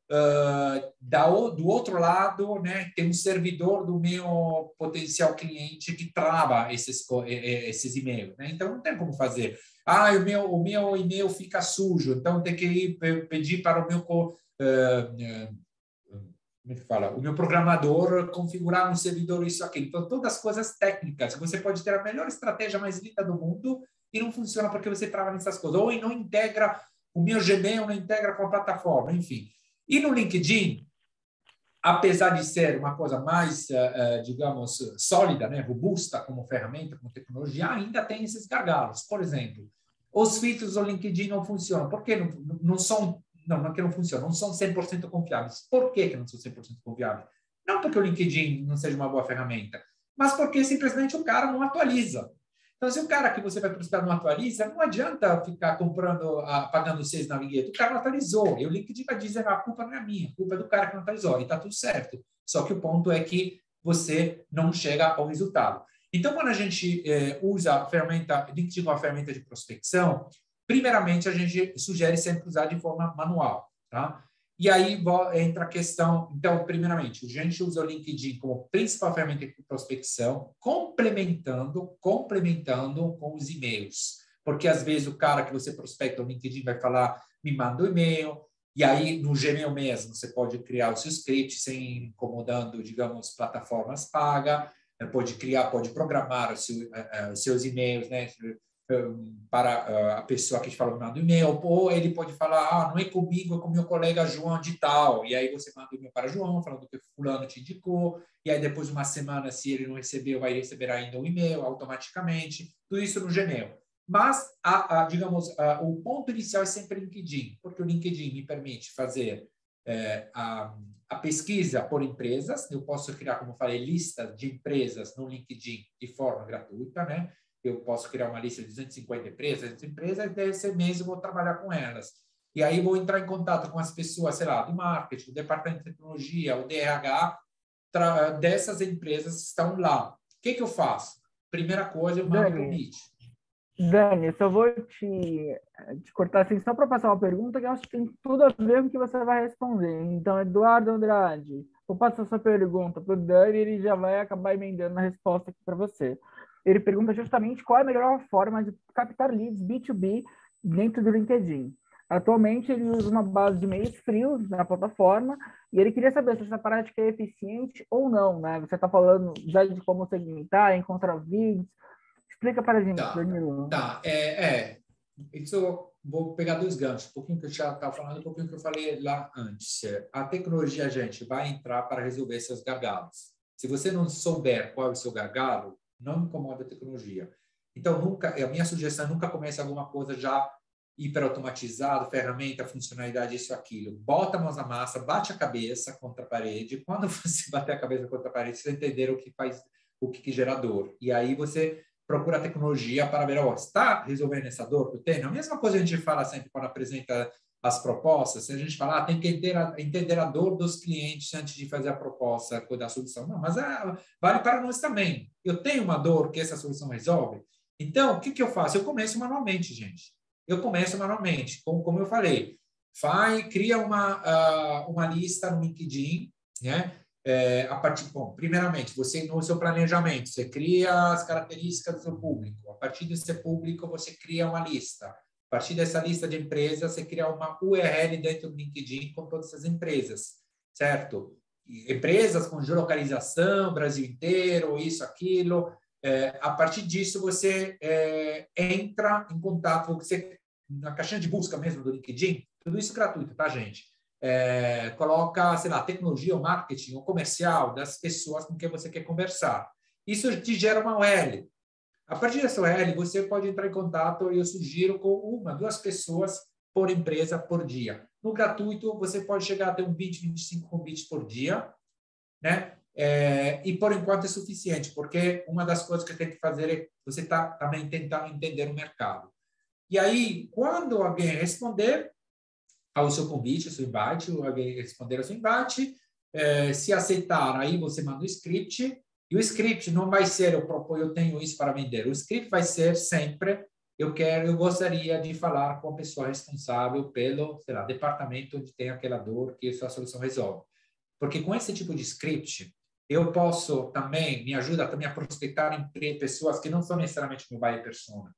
do outro lado, né, tem um servidor do meu potencial cliente que trava esses e-mails, né? Então não tem como fazer. O meu e-mail fica sujo, então tem que ir pedir para o meu o meu programador configurar no servidor isso aqui. Então todas as coisas técnicas. Você pode ter a melhor estratégia mais linda do mundo e não funciona porque você trava nessas coisas ou não integra. O meu Gmail não integra com a plataforma, enfim. E no LinkedIn, apesar de ser uma coisa mais, digamos, sólida, né, robusta como ferramenta, como tecnologia, ainda tem esses gargalos. Por exemplo, os filtros do LinkedIn não funcionam. Por que não são? Não é que não funcionam, não são 100% confiáveis. Por que não são 100% confiáveis? Não porque o LinkedIn não seja uma boa ferramenta, mas porque simplesmente o cara não atualiza. Então, se o cara que você vai prospectar não atualiza, não adianta ficar pagando 6 na vinheta. O cara não atualizou. E o LinkedIn vai dizer, a culpa não é minha, a culpa é do cara que não atualizou. E está tudo certo. Só que o ponto é que você não chega ao resultado. Então, quando a gente usa a ferramenta, LinkedIn como a ferramenta de prospecção, primeiramente, a gente sugere sempre usar de forma manual, tá? E aí entra a questão, então, primeiramente, a gente usa o LinkedIn como principal ferramenta de prospecção, complementando com os e-mails. porque às vezes o cara que você prospecta no LinkedIn vai falar, me manda um e-mail, e aí no Gmail mesmo você pode criar o seu script sem incomodando, digamos, plataformas pagas, pode criar, pode programar os seus e-mails, né, para a pessoa que te fala, manda um e-mail, ou ele pode falar, não é comigo, é com meu colega João de tal, e aí você manda um e-mail para João, falando que fulano te indicou, e aí depois de uma semana, se ele não recebeu, vai receber ainda um e-mail automaticamente, tudo isso no Gmail. Mas, digamos, o ponto inicial é sempre o LinkedIn, porque o LinkedIn me permite fazer a pesquisa por empresas, eu posso criar, como eu falei, listas de empresas no LinkedIn de forma gratuita, né? Eu posso criar uma lista de 250 empresas, e desse mês eu vou trabalhar com elas. E aí vou entrar em contato com as pessoas, sei lá, do marketing, do departamento de tecnologia, o DRH, dessas empresas que estão lá. O que eu faço? Primeira coisa, eu mando o convite. Dani, eu só vou te cortar assim, só para passar uma pergunta que eu acho que tem tudo a ver com o que você vai responder. Então, Eduardo Andrade, vou passar sua pergunta para o Dani e ele já vai acabar emendando a resposta aqui para você. Ele pergunta justamente qual é a melhor forma de captar leads B2B dentro do LinkedIn. Atualmente, ele usa uma base de e-mails frios na plataforma e ele queria saber se essa prática é eficiente ou não, né? Você está falando já de como segmentar, encontrar leads. Explica para a gente, Danilo. Tá. Isso, vou pegar dois ganchos. Um pouquinho que eu já estava falando, um pouquinho que eu falei lá antes. A tecnologia, gente, vai entrar para resolver seus gargalos. Se você não souber qual é o seu gargalo, não incomoda a tecnologia. Então, a minha sugestão é nunca comece alguma coisa já hiperautomatizado, ferramenta, funcionalidade, isso, aquilo. Bota a mão na massa, bate a cabeça contra a parede. Quando você bater a cabeça contra a parede, você vai entender o que faz, o que gera dor. E aí você procura a tecnologia para ver, está resolvendo essa dor que eu tenho? A mesma coisa a gente fala sempre quando apresenta as propostas, a gente fala, tem que entender a dor dos clientes antes de fazer a proposta da solução. Não, mas vale para nós também. Eu tenho uma dor que essa solução resolve. Então, o que eu faço? Eu começo manualmente, gente. Eu começo manualmente. Como eu falei, cria uma lista no LinkedIn, né? Primeiramente, você no seu planejamento, você cria as características do seu público. A partir desse público, você cria uma lista. A partir dessa lista de empresas, você cria uma URL dentro do LinkedIn com todas essas empresas, certo? Empresas com geolocalização, Brasil inteiro, isso, aquilo. A partir disso, você entra em contato, na caixinha de busca mesmo do LinkedIn, tudo isso gratuito, tá, gente? Coloca, sei lá, tecnologia ou marketing ou comercial das pessoas com quem você quer conversar. Isso te gera uma URL. A partir dessa URL, você pode entrar em contato, eu sugiro, com 1, 2 pessoas por empresa por dia. No gratuito, você pode chegar a ter 20, 25 convites por dia, né? E por enquanto é suficiente, porque uma das coisas que tem que fazer é você também tentando entender o mercado. E aí, quando alguém responder ao seu convite, ao seu invite, alguém responder ao seu invite, se aceitar, aí você manda o script, e o script não vai ser, eu tenho isso para vender, o script vai ser sempre, eu gostaria de falar com a pessoa responsável pelo, sei lá, departamento onde tem aquela dor que a sua solução resolve. Porque com esse tipo de script, eu posso também, me ajuda também a prospectar em pessoas que não são necessariamente meu buyer persona.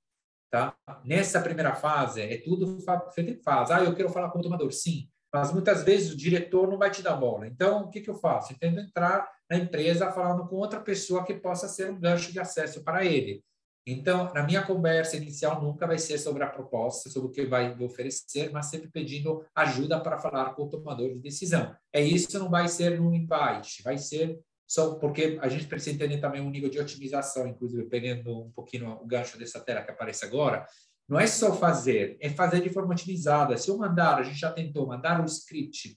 Tá? Nessa primeira fase, é tudo feito em fase. Eu quero falar com o tomador, sim, mas muitas vezes o diretor não vai te dar bola. Então, o que eu faço? Eu tento entrar na empresa falando com outra pessoa que possa ser um gancho de acesso para ele. Então, na minha conversa inicial, nunca vai ser sobre a proposta, sobre o que vai oferecer, mas sempre pedindo ajuda para falar com o tomador de decisão. Isso não vai ser no invite, vai ser só porque a gente precisa entender também um nível de otimização, inclusive pegando um pouquinho o gancho dessa tela que aparece agora, não é só fazer, é fazer de forma otimizada. Se eu mandar, a gente já tentou mandar um script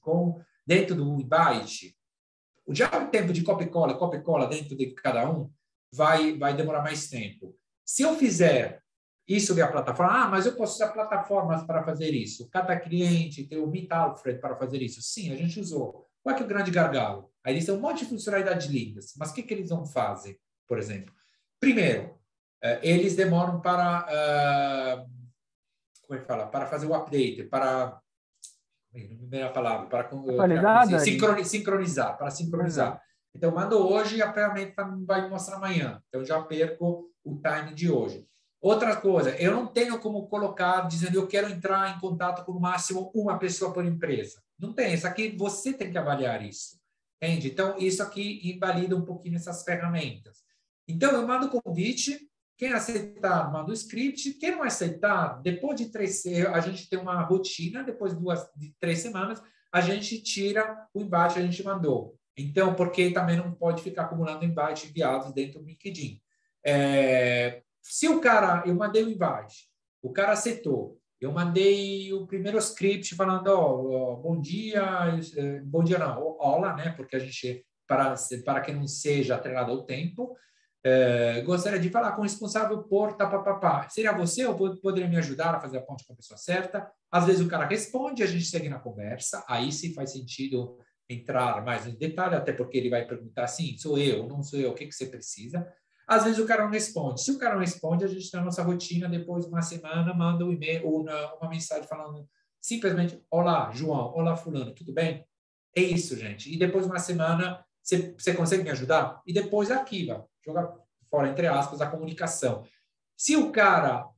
dentro do invite, já o tempo de copy-cola dentro de cada um vai demorar mais tempo. Se eu fizer isso via plataforma, mas eu posso usar plataformas para fazer isso. Cada cliente tem o Meet Alfred para fazer isso. Sim, a gente usou. Qual é que é o grande gargalo? Aí eles têm um monte de funcionalidades lindas, mas o que eles não fazem, por exemplo? Primeiro, eles demoram para fazer o update, para sincronizar. Então, mando hoje e a ferramenta vai mostrar amanhã. Então, já perco o time de hoje. Outra coisa, eu não tenho como colocar dizendo eu quero entrar em contato com no máximo uma pessoa por empresa. Não tem, isso aqui você tem que avaliar isso. Entende? Então, isso aqui invalida um pouquinho essas ferramentas. Então, eu mando o convite, quem aceitar, manda o script, quem não aceitar, depois de 3, a gente tem uma rotina, depois de 3 semanas, a gente tira o invite que a gente mandou. Então, porque também não pode ficar acumulando invite enviados dentro do LinkedIn. Se o cara, eu mandei o invite, o cara aceitou, eu mandei o primeiro script falando, bom dia não, olá, né? Porque a gente, para que não seja atrelado ao tempo, gostaria de falar com o responsável por tapapapá. Seria você ou poderia me ajudar a fazer a ponte com a pessoa certa? Às vezes o cara responde, a gente segue na conversa, aí sim faz sentido entrar mais em detalhe, até porque ele vai perguntar assim, sou eu, não sou eu, o que você precisa? Às vezes o cara não responde. Se o cara não responde, a gente, na nossa rotina, depois de uma semana, manda um e-mail ou uma mensagem falando simplesmente, olá, João, olá, fulano, tudo bem? É isso, gente. E depois de uma semana, você consegue me ajudar? E depois arquiva, joga fora, entre aspas, a comunicação. Se o cara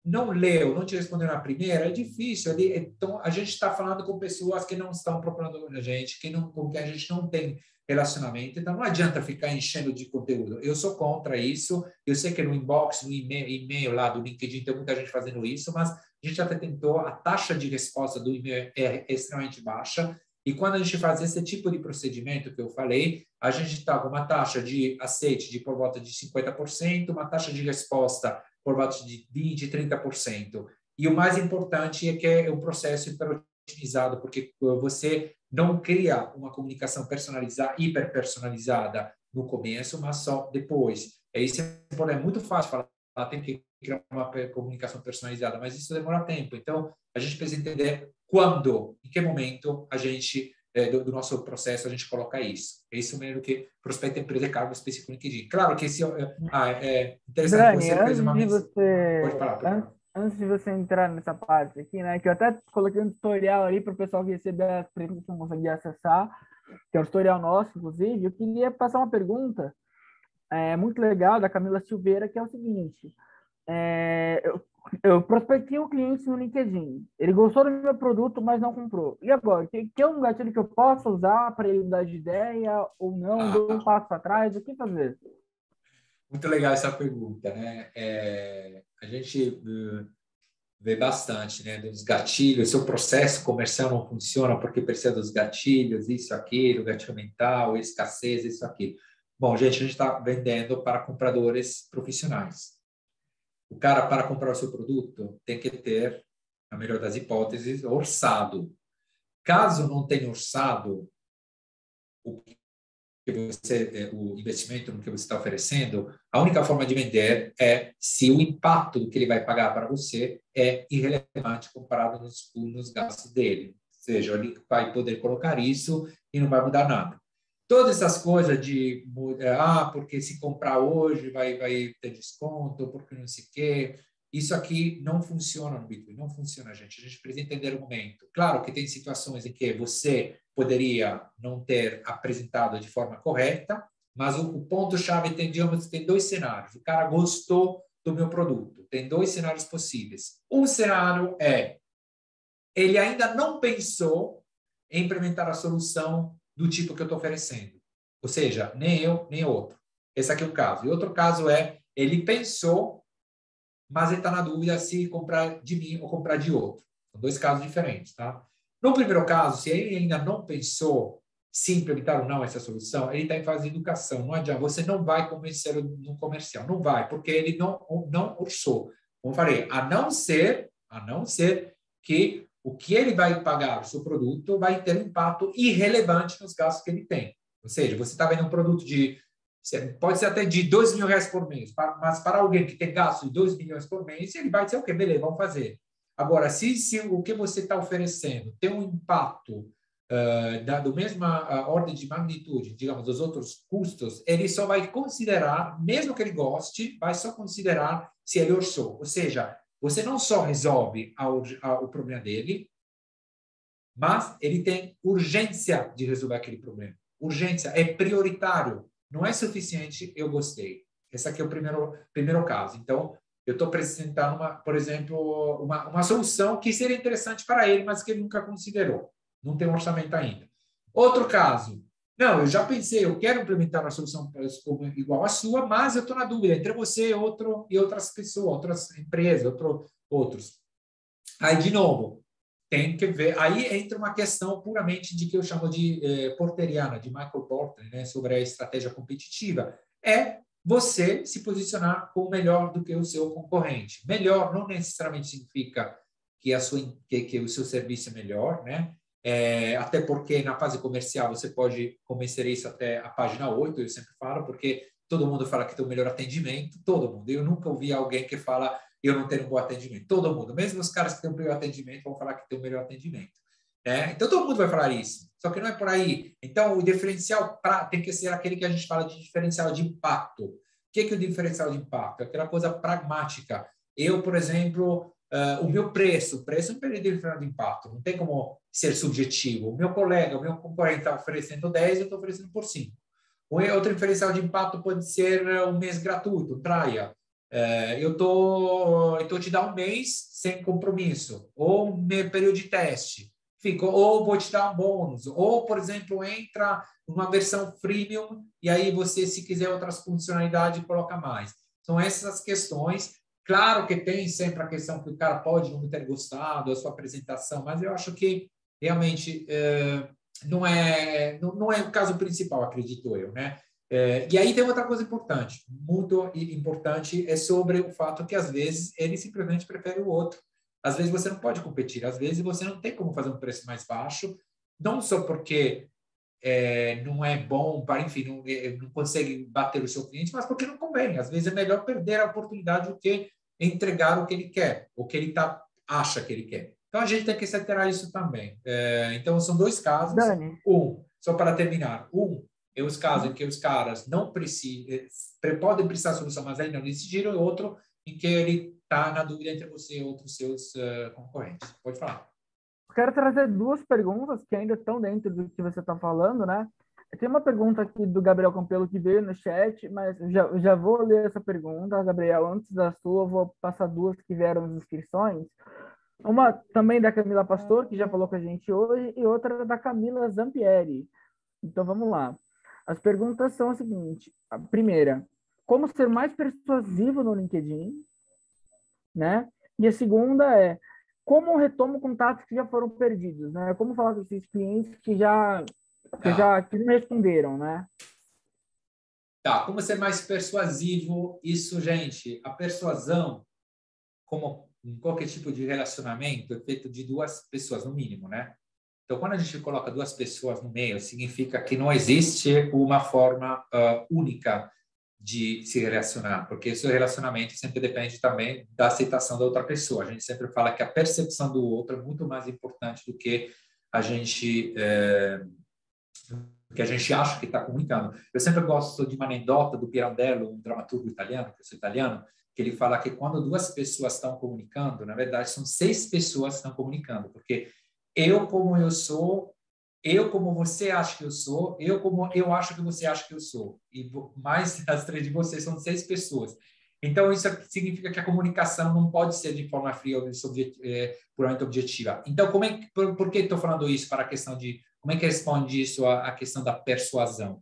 não leu, não te respondeu na primeira, é difícil. Então, a gente está falando com pessoas que não estão procurando a gente, com quem a gente não tem relacionamento, então não adianta ficar enchendo de conteúdo. Eu sou contra isso, eu sei que no inbox, no e-mail lá do LinkedIn tem muita gente fazendo isso, mas a gente até tentou, a taxa de resposta do e-mail é extremamente baixa, e quando a gente faz esse tipo de procedimento que eu falei, a gente está com uma taxa de aceite de por volta de 50%, uma taxa de resposta por volta de 20%, 30%. E o mais importante é que é um processo hiper-otimizado, porque você não cria uma comunicação personalizada, hiper-personalizada no começo, mas só depois. Isso é muito fácil falar, tem que criar uma comunicação personalizada, mas isso demora tempo. Então, a gente precisa entender quando, em que momento a gente, do nosso processo, a gente coloca isso. É isso mesmo que prospecta empresa e cargo específico no LinkedIn. Claro que esse é interessante. Dani, Você fez uma mensagem. Pode falar. Antes de você entrar nessa parte aqui, né, que eu até coloquei um tutorial ali para o pessoal que receber as perguntas que não conseguia acessar, que é um tutorial nosso, inclusive, eu queria passar uma pergunta muito legal da Camila Silveira, que é o seguinte, eu prospectei um cliente no LinkedIn, ele gostou do meu produto, mas não comprou. E agora, que é um gatilho que eu possa usar para ele mudar de ideia ou não, dou um passo atrás, o que fazer? Muito legal essa pergunta, né? A gente vê bastante, né, dos gatilhos. Seu processo comercial não funciona porque precisa dos gatilhos, isso, aquilo, gatilho mental, escassez, isso, aquilo. Bom, gente, a gente está vendendo para compradores profissionais. O cara, para comprar o seu produto, tem que ter, na melhor das hipóteses, orçado. Caso não tenha orçado, o investimento no que você está oferecendo, a única forma de vender é se o impacto do que ele vai pagar para você é irrelevante comparado nos gastos dele. Ou seja, ele vai poder colocar isso e não vai mudar nada. Todas essas coisas de, porque se comprar hoje vai ter desconto, porque não sei o quê, isso aqui não funciona no B2B, não funciona, gente. A gente precisa entender o momento. Claro que tem situações em que você poderia não ter apresentado de forma correta, mas o ponto-chave tem 2 cenários. O cara gostou do meu produto. Tem 2 cenários possíveis. Um cenário ele ainda não pensou em implementar a solução do tipo que eu estou oferecendo. Ou seja, nem eu, nem outro. Esse aqui é o caso. E outro caso ele pensou, mas ele está na dúvida se comprar de mim ou comprar de outro. São 2 casos diferentes, tá? No primeiro caso, se ele ainda não pensou se implementar ou não essa solução, ele está em fase de educação. Não adianta, você não vai convencer no comercial, não vai, porque ele não orçou. Como eu falei, a não ser que o que ele vai pagar o seu produto vai ter um impacto irrelevante nos gastos que ele tem. Ou seja, você está vendo um produto pode ser até de R$2.000 por mês, mas para alguém que tem gasto de 2 milhões por mês, ele vai dizer, ok, beleza, vamos fazer. Agora, se o que você está oferecendo tem um impacto da mesma ordem de magnitude, digamos, dos outros custos, ele só vai considerar, mesmo que ele goste, vai só considerar se ele orçou. Ou seja, você não só resolve o problema dele, mas ele tem urgência de resolver aquele problema. Urgência, é prioritário. Não é suficiente, eu gostei. Esse aqui é o primeiro caso. Então, eu estou apresentando, por exemplo, uma solução que seria interessante para ele, mas que ele nunca considerou. Não tem um orçamento ainda. Outro caso, não, eu já pensei, eu quero implementar uma solução igual à sua, mas eu estou na dúvida entre você e outras pessoas, outras empresas, outros. Aí, de novo, tem que ver. Aí entra uma questão puramente de que eu chamo de porteriana, de Michael Porter, né, sobre a estratégia competitiva. É você se posicionar como melhor do que o seu concorrente. Melhor não necessariamente significa que o seu serviço é melhor, né? Até porque na fase comercial você pode convencer isso até a página 8, eu sempre falo, porque todo mundo fala que tem o melhor atendimento, todo mundo. Eu nunca ouvi alguém que fala eu não tenho um bom atendimento. Todo mundo, mesmo os caras que têm o melhor atendimento, vão falar que tem o melhor atendimento. Né? Então, todo mundo vai falar isso. Só que não é por aí. Então, o diferencial tem que ser aquele que a gente fala de diferencial de impacto. O que é o diferencial de impacto? Aquela coisa pragmática. Eu, por exemplo, o meu preço não é diferencial de impacto. Não tem como ser subjetivo. O meu colega, o meu concorrente está oferecendo 10, eu estou oferecendo por 5. Outro diferencial de impacto pode ser um mês gratuito, um trial. Eu tô te dar um mês sem compromisso, ou um período de teste, ou vou te dar um bônus, ou, por exemplo, entra numa versão freemium e aí você, se quiser outras funcionalidades, coloca mais. São essas questões. Claro que tem sempre a questão que o cara pode não ter gostado da sua apresentação, mas eu acho que realmente não é o caso principal, acredito eu, né? E aí tem outra coisa importante, muito importante, é sobre o fato que, às vezes, ele simplesmente prefere o outro. Às vezes, você não pode competir. Às vezes, você não tem como fazer um preço mais baixo, não só porque não é bom, enfim, não consegue bater o seu cliente, mas porque não convém. Às vezes, é melhor perder a oportunidade do que entregar o que ele quer, o que ele acha que ele quer. Então, a gente tem que considerar isso também. Então, são dois casos. Dani. Só para terminar. É os casos em que os caras não podem precisar de solução, mas ainda não decidiram, e outro em que ele está na dúvida entre você e outros seus concorrentes. Pode falar. Quero trazer duas perguntas que ainda estão dentro do que você está falando, né? Tem uma pergunta aqui do Gabriel Campelo que veio no chat, mas já vou ler essa pergunta, Gabriel. Antes da sua, vou passar duas que vieram nas inscrições. Uma também da Camila Pastor, que já falou com a gente hoje, e outra da Camila Zampieri. Então, vamos lá. As perguntas são as seguintes. A primeira, como ser mais persuasivo no LinkedIn, né? E a segunda é, como retomo contatos que já foram perdidos, né? Como falar com esses clientes que não responderam, né? Tá, como ser mais persuasivo? Isso, gente, a persuasão, como em qualquer tipo de relacionamento, é feito de duas pessoas, no mínimo, né? Então, quando a gente coloca duas pessoas no meio, significa que não existe uma forma única de se relacionar, porque esse relacionamento sempre depende também da aceitação da outra pessoa. A gente sempre fala que a percepção do outro é muito mais importante do que a gente acha que está comunicando. Eu sempre gosto de uma anedota do Pirandello, um dramaturgo italiano, que eu sou italiano, que ele fala que quando duas pessoas estão comunicando, na verdade, são 6 pessoas que estão comunicando, porque eu como eu sou, eu como você acha que eu sou, eu como eu acho que você acha que eu sou. E mais as 3 de vocês são 6 pessoas. Então, isso significa que a comunicação não pode ser de forma fria ou puramente objetiva. Então, por que estou falando isso para a questão de como é que responde isso à questão da persuasão?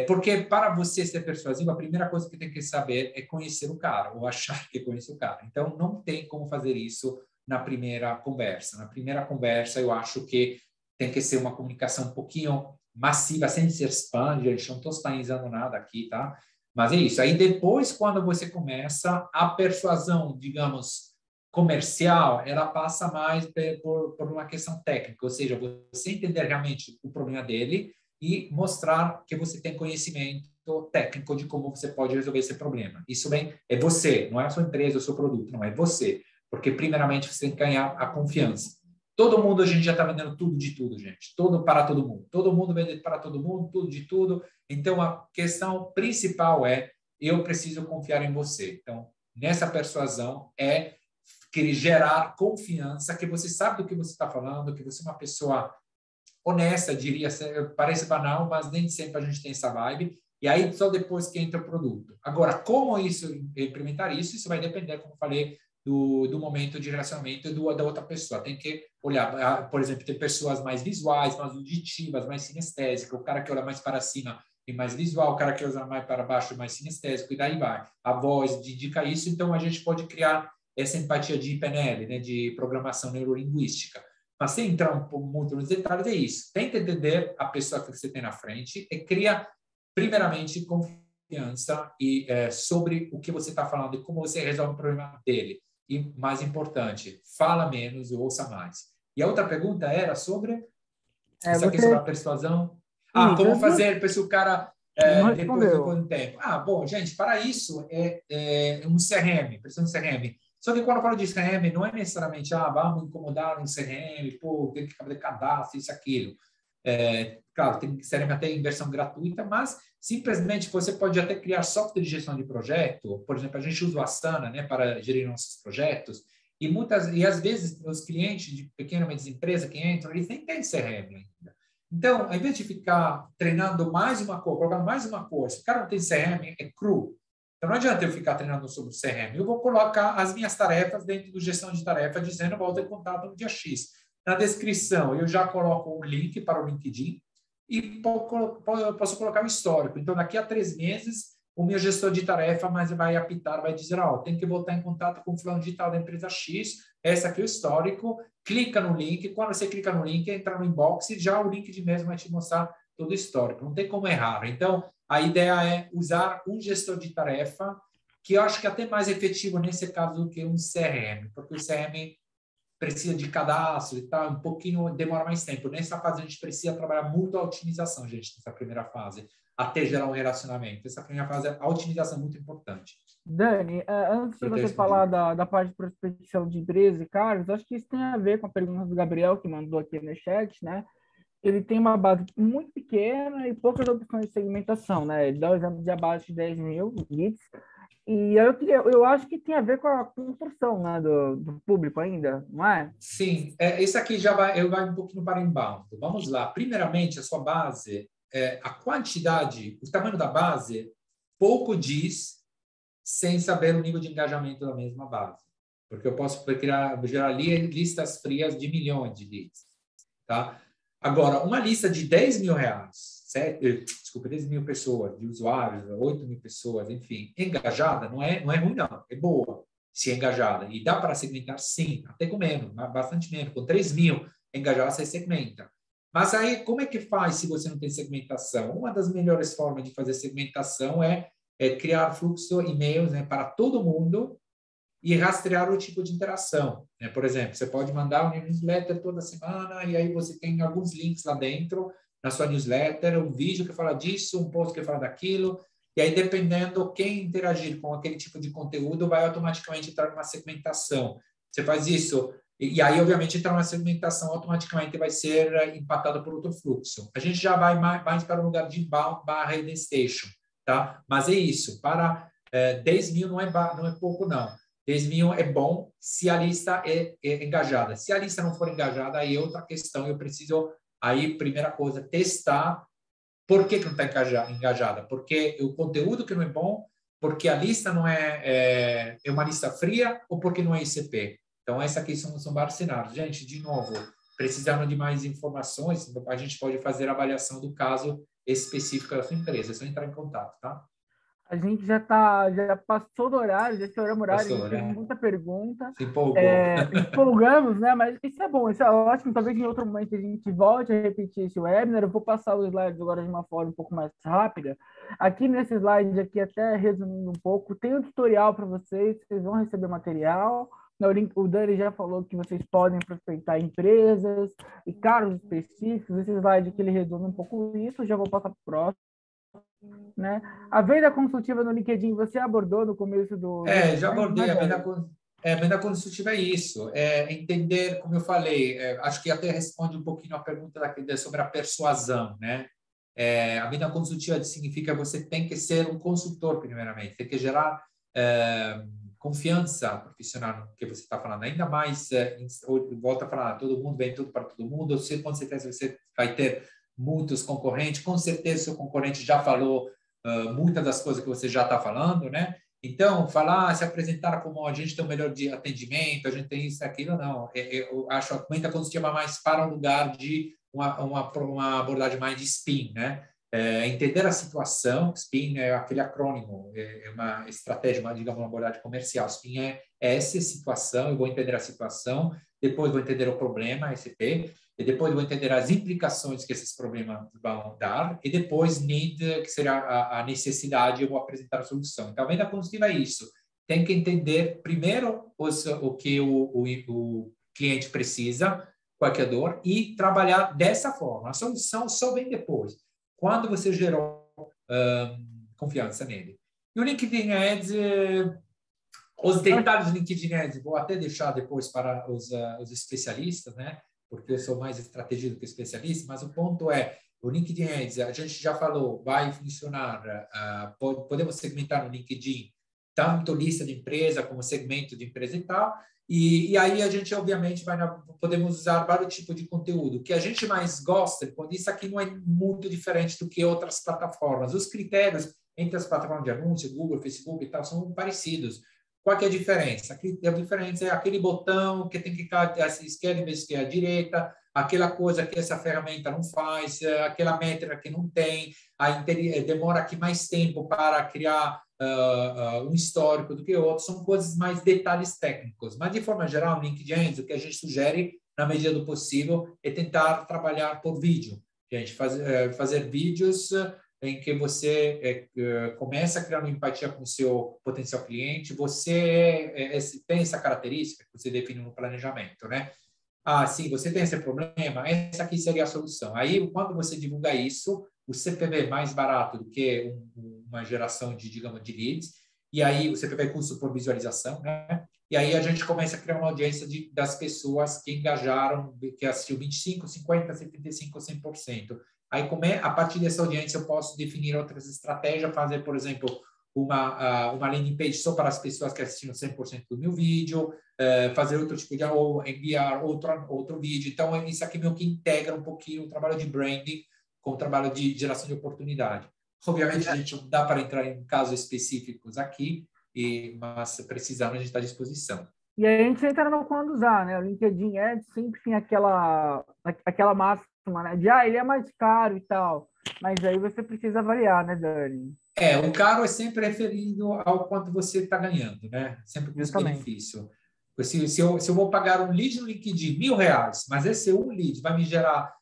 Porque para você ser persuasivo, a primeira coisa que tem que saber é conhecer o cara, ou achar que conhece o cara. Então, não tem como fazer isso na primeira conversa. Na primeira conversa, eu acho que tem que ser uma comunicação um pouquinho massiva, sem ser spam, gente, não estou spamizando nada aqui, tá? Mas é isso. Aí depois, quando você começa, a persuasão, digamos, comercial, ela passa mais por uma questão técnica, ou seja, você entender realmente o problema dele e mostrar que você tem conhecimento técnico de como você pode resolver esse problema. Isso bem, é você, não é a sua empresa, o seu produto, não, é você. Porque, primeiramente, você tem que ganhar a confiança. Todo mundo hoje em dia está vendendo tudo de tudo, gente. Tudo para todo mundo. Todo mundo vende para todo mundo, tudo de tudo. Então, a questão principal é eu preciso confiar em você. Então, nessa persuasão é que gerar confiança, que você sabe do que você está falando, que você é uma pessoa honesta, diria, parece banal, mas nem sempre a gente tem essa vibe. e aí só depois que entra o produto. Agora, como implementar isso, isso vai depender, como eu falei, do momento de relacionamento da outra pessoa. Tem que olhar, por exemplo, tem pessoas mais visuais, mais auditivas, mais sinestésicas, o cara que olha mais para cima e mais visual, o cara que olha mais para baixo mais sinestésico, e daí vai. A voz indica isso, então a gente pode criar essa empatia de PNL, né, de programação neurolinguística. Mas sem entrar muito nos detalhes, é isso. Tenta entender a pessoa que você tem na frente e cria, primeiramente, confiança sobre o que você está falando e como você resolve o problema dele. E, mais importante, fala menos e ouça mais. E a outra pergunta era sobre... Isso aqui sobre a persuasão. Como fazer para se o cara... depois do tempo. Bom, gente, para isso é um CRM, precisa de um CRM. Só que quando eu falo de CRM, não é necessariamente, vamos incomodar um CRM, tem que fazer cadastro, isso, aquilo. Claro, tem CRM até em versão gratuita, mas simplesmente você pode até criar software de gestão de projeto. Por exemplo, a gente usa o Asana, né, para gerir nossos projetos. E às vezes os clientes de pequena e média empresa que entram, eles nem têm CRM ainda. Então, ao invés de ficar treinando mais uma coisa, colocando mais uma coisa, se o cara não tem CRM, é cru. Então, não adianta eu ficar treinando sobre o CRM. Eu vou colocar as minhas tarefas dentro do gestão de tarefa, dizendo volta em contato no dia X. Na descrição, eu já coloco um link para o LinkedIn e posso colocar o histórico. Então, daqui a 3 meses, o meu gestor de tarefa vai apitar, vai dizer, tem que voltar em contato com o fulano digital da empresa X, essa aqui é o histórico, clica no link, quando você clica no link, entra no inbox e já o link de mesmo vai te mostrar todo o histórico. Não tem como errar. Então, a ideia é usar um gestor de tarefa, que eu acho que é até mais efetivo nesse caso do que um CRM, porque o CRM precisa de cadastro e tal, um pouquinho, demora mais tempo. Nessa fase, a gente precisa trabalhar muito a otimização, gente, nessa primeira fase, até gerar um relacionamento. Essa primeira fase, a otimização é muito importante. Dani, antes de você falar da parte de prospecção de empresa e cargos, acho que isso tem a ver com a pergunta do Gabriel, que mandou aqui no chat, né? Ele tem uma base muito pequena e poucas opções de segmentação, né? Ele dá o exemplo de abaixo de 10 mil leads. E eu acho que tem a ver com a construção, né, do público ainda, não é? Sim, esse aqui já vai um pouquinho para inbound. Vamos lá. Primeiramente, a sua base, a quantidade, o tamanho da base, pouco diz sem saber o nível de engajamento da mesma base. Porque eu posso gerar listas frias de milhões de leads. Tá? Agora, uma lista de 10 mil reais, 10 mil pessoas, de usuários, 8 mil pessoas, enfim, engajada, não é ruim, não, é boa se é engajada. E dá para segmentar, sim, até com menos, bastante menos. Com 3 mil engajados, você segmenta. Mas aí, como é que faz se você não tem segmentação? Uma das melhores formas de fazer segmentação é criar fluxo e-mails, né, para todo mundo, e rastrear o tipo de interação. Né? Por exemplo, você pode mandar uma newsletter toda semana e aí você tem alguns links lá dentro na sua newsletter, um vídeo que fala disso, um post que fala daquilo, e aí dependendo quem interagir com aquele tipo de conteúdo vai automaticamente entrar numa segmentação. Você faz isso, e aí obviamente entrar numa segmentação automaticamente vai ser empatado por outro fluxo. A gente já vai mais para o lugar de inbound / destination, tá? Mas é isso, para 10 mil não é pouco não. 10 mil é bom se a lista é engajada. Se a lista não for engajada, aí é outra questão. Eu preciso, aí, primeira coisa, testar por que não está engajada. Porque o conteúdo que não é bom, porque a lista não é uma lista fria ou porque não é ICP. Então, essa aqui são vários cenários. Gente, de novo, precisando de mais informações, a gente pode fazer a avaliação do caso específico da sua empresa. É só entrar em contato, tá? A gente já passou do horário, já estouramos o horário, Passou, a gente tem muita pergunta. Se empolgou. Empolgamos, né? Mas isso é bom, isso é ótimo. Talvez em outro momento a gente volte a repetir esse webinar. Eu vou passar os slides agora de uma forma um pouco mais rápida. Aqui nesse slide, aqui até resumindo um pouco, tem um tutorial para vocês vão receber material. O Dani já falou que vocês podem prospectar empresas e cargos específicos. Esse slide aqui ele resume um pouco isso. Já vou passar para o próximo. Né? A venda consultiva no LinkedIn você abordou no começo do... Já abordei. A venda consultiva é isso. Entender, como eu falei, acho que até responde um pouquinho a pergunta sobre a persuasão, né? A venda consultiva significa que você tem que ser um consultor, primeiramente. Tem que gerar confiança profissional no que você está falando. Ainda mais, volta a falar, todo mundo vem tudo para todo mundo. Com certeza você vai ter muitos concorrentes. Com certeza, seu concorrente já falou muitas das coisas que você já está falando, né? Então, se apresentar como a gente tem o melhor de atendimento, a gente tem isso e aquilo, não. Eu acho a meta consultiva mais para um lugar de uma abordagem mais de SPIN, né? Entender a situação. SPIN é aquele acrônimo, é uma estratégia, digamos, uma abordagem comercial. SPIN é essa situação, eu vou entender a situação, depois vou entender o problema, SP, e depois vou entender as implicações que esses problemas vão dar, e depois need, que será a necessidade, eu vou apresentar a solução. Então, a venda consultiva é isso. Tem que entender primeiro o que o cliente precisa, qual é a dor, e trabalhar dessa forma. A solução só vem depois, quando você gerou confiança nele. E o LinkedIn Ads, os detalhes do LinkedIn Ads, vou até deixar depois para os especialistas, né? Porque eu sou mais estrategista do que especialista, mas o ponto é, o LinkedIn Ads, a gente já falou, vai funcionar, podemos segmentar no LinkedIn tanto lista de empresa como segmento de empresa e tal, e aí a gente, obviamente, podemos usar vários tipos de conteúdo. O que a gente mais gosta, quando isso aqui não é muito diferente do que outras plataformas. Os critérios entre as plataformas de anúncio, Google, Facebook e tal, são parecidos. Qual que é a diferença? A diferença é aquele botão que tem que clicar à esquerda em vez de à direita, aquela coisa que essa ferramenta não faz, aquela métrica que não tem, demora aqui mais tempo para criar um histórico do que outro, são coisas mais detalhes técnicos. Mas, de forma geral, no LinkedIn, o que a gente sugere, na medida do possível, é tentar trabalhar por vídeo. A gente fazer vídeos em que você começa a criar uma empatia com o seu potencial cliente, você tem essa característica que você define no planejamento, né? Sim, você tem esse problema, essa aqui seria a solução. Aí, quando você divulga isso, o CPV é mais barato do que uma geração digamos, de leads, e aí o CPV é custo por visualização, né? E aí a gente começa a criar uma audiência das pessoas que engajaram, que assistiu 25%, 50%, 75%, 100%. Aí, a partir dessa audiência, eu posso definir outras estratégias, fazer, por exemplo, uma landing page só para as pessoas que assistiram 100% do meu vídeo, fazer outro tipo de, ou enviar outro vídeo. Então, isso aqui meio que integra um pouquinho o trabalho de branding com o trabalho de geração de oportunidade. Obviamente, a gente não dá para entrar em casos específicos aqui, mas precisando, a gente está à disposição. E aí a gente entra no quando usar, né? O LinkedIn Ads sempre tem aquela máxima, né? De, ele é mais caro e tal. Mas aí você precisa avaliar, né, Dani? O caro é sempre referido ao quanto você está ganhando, né? Sempre com benefício. Se eu vou pagar um lead no LinkedIn, R$1.000, mas esse um lead vai me gerar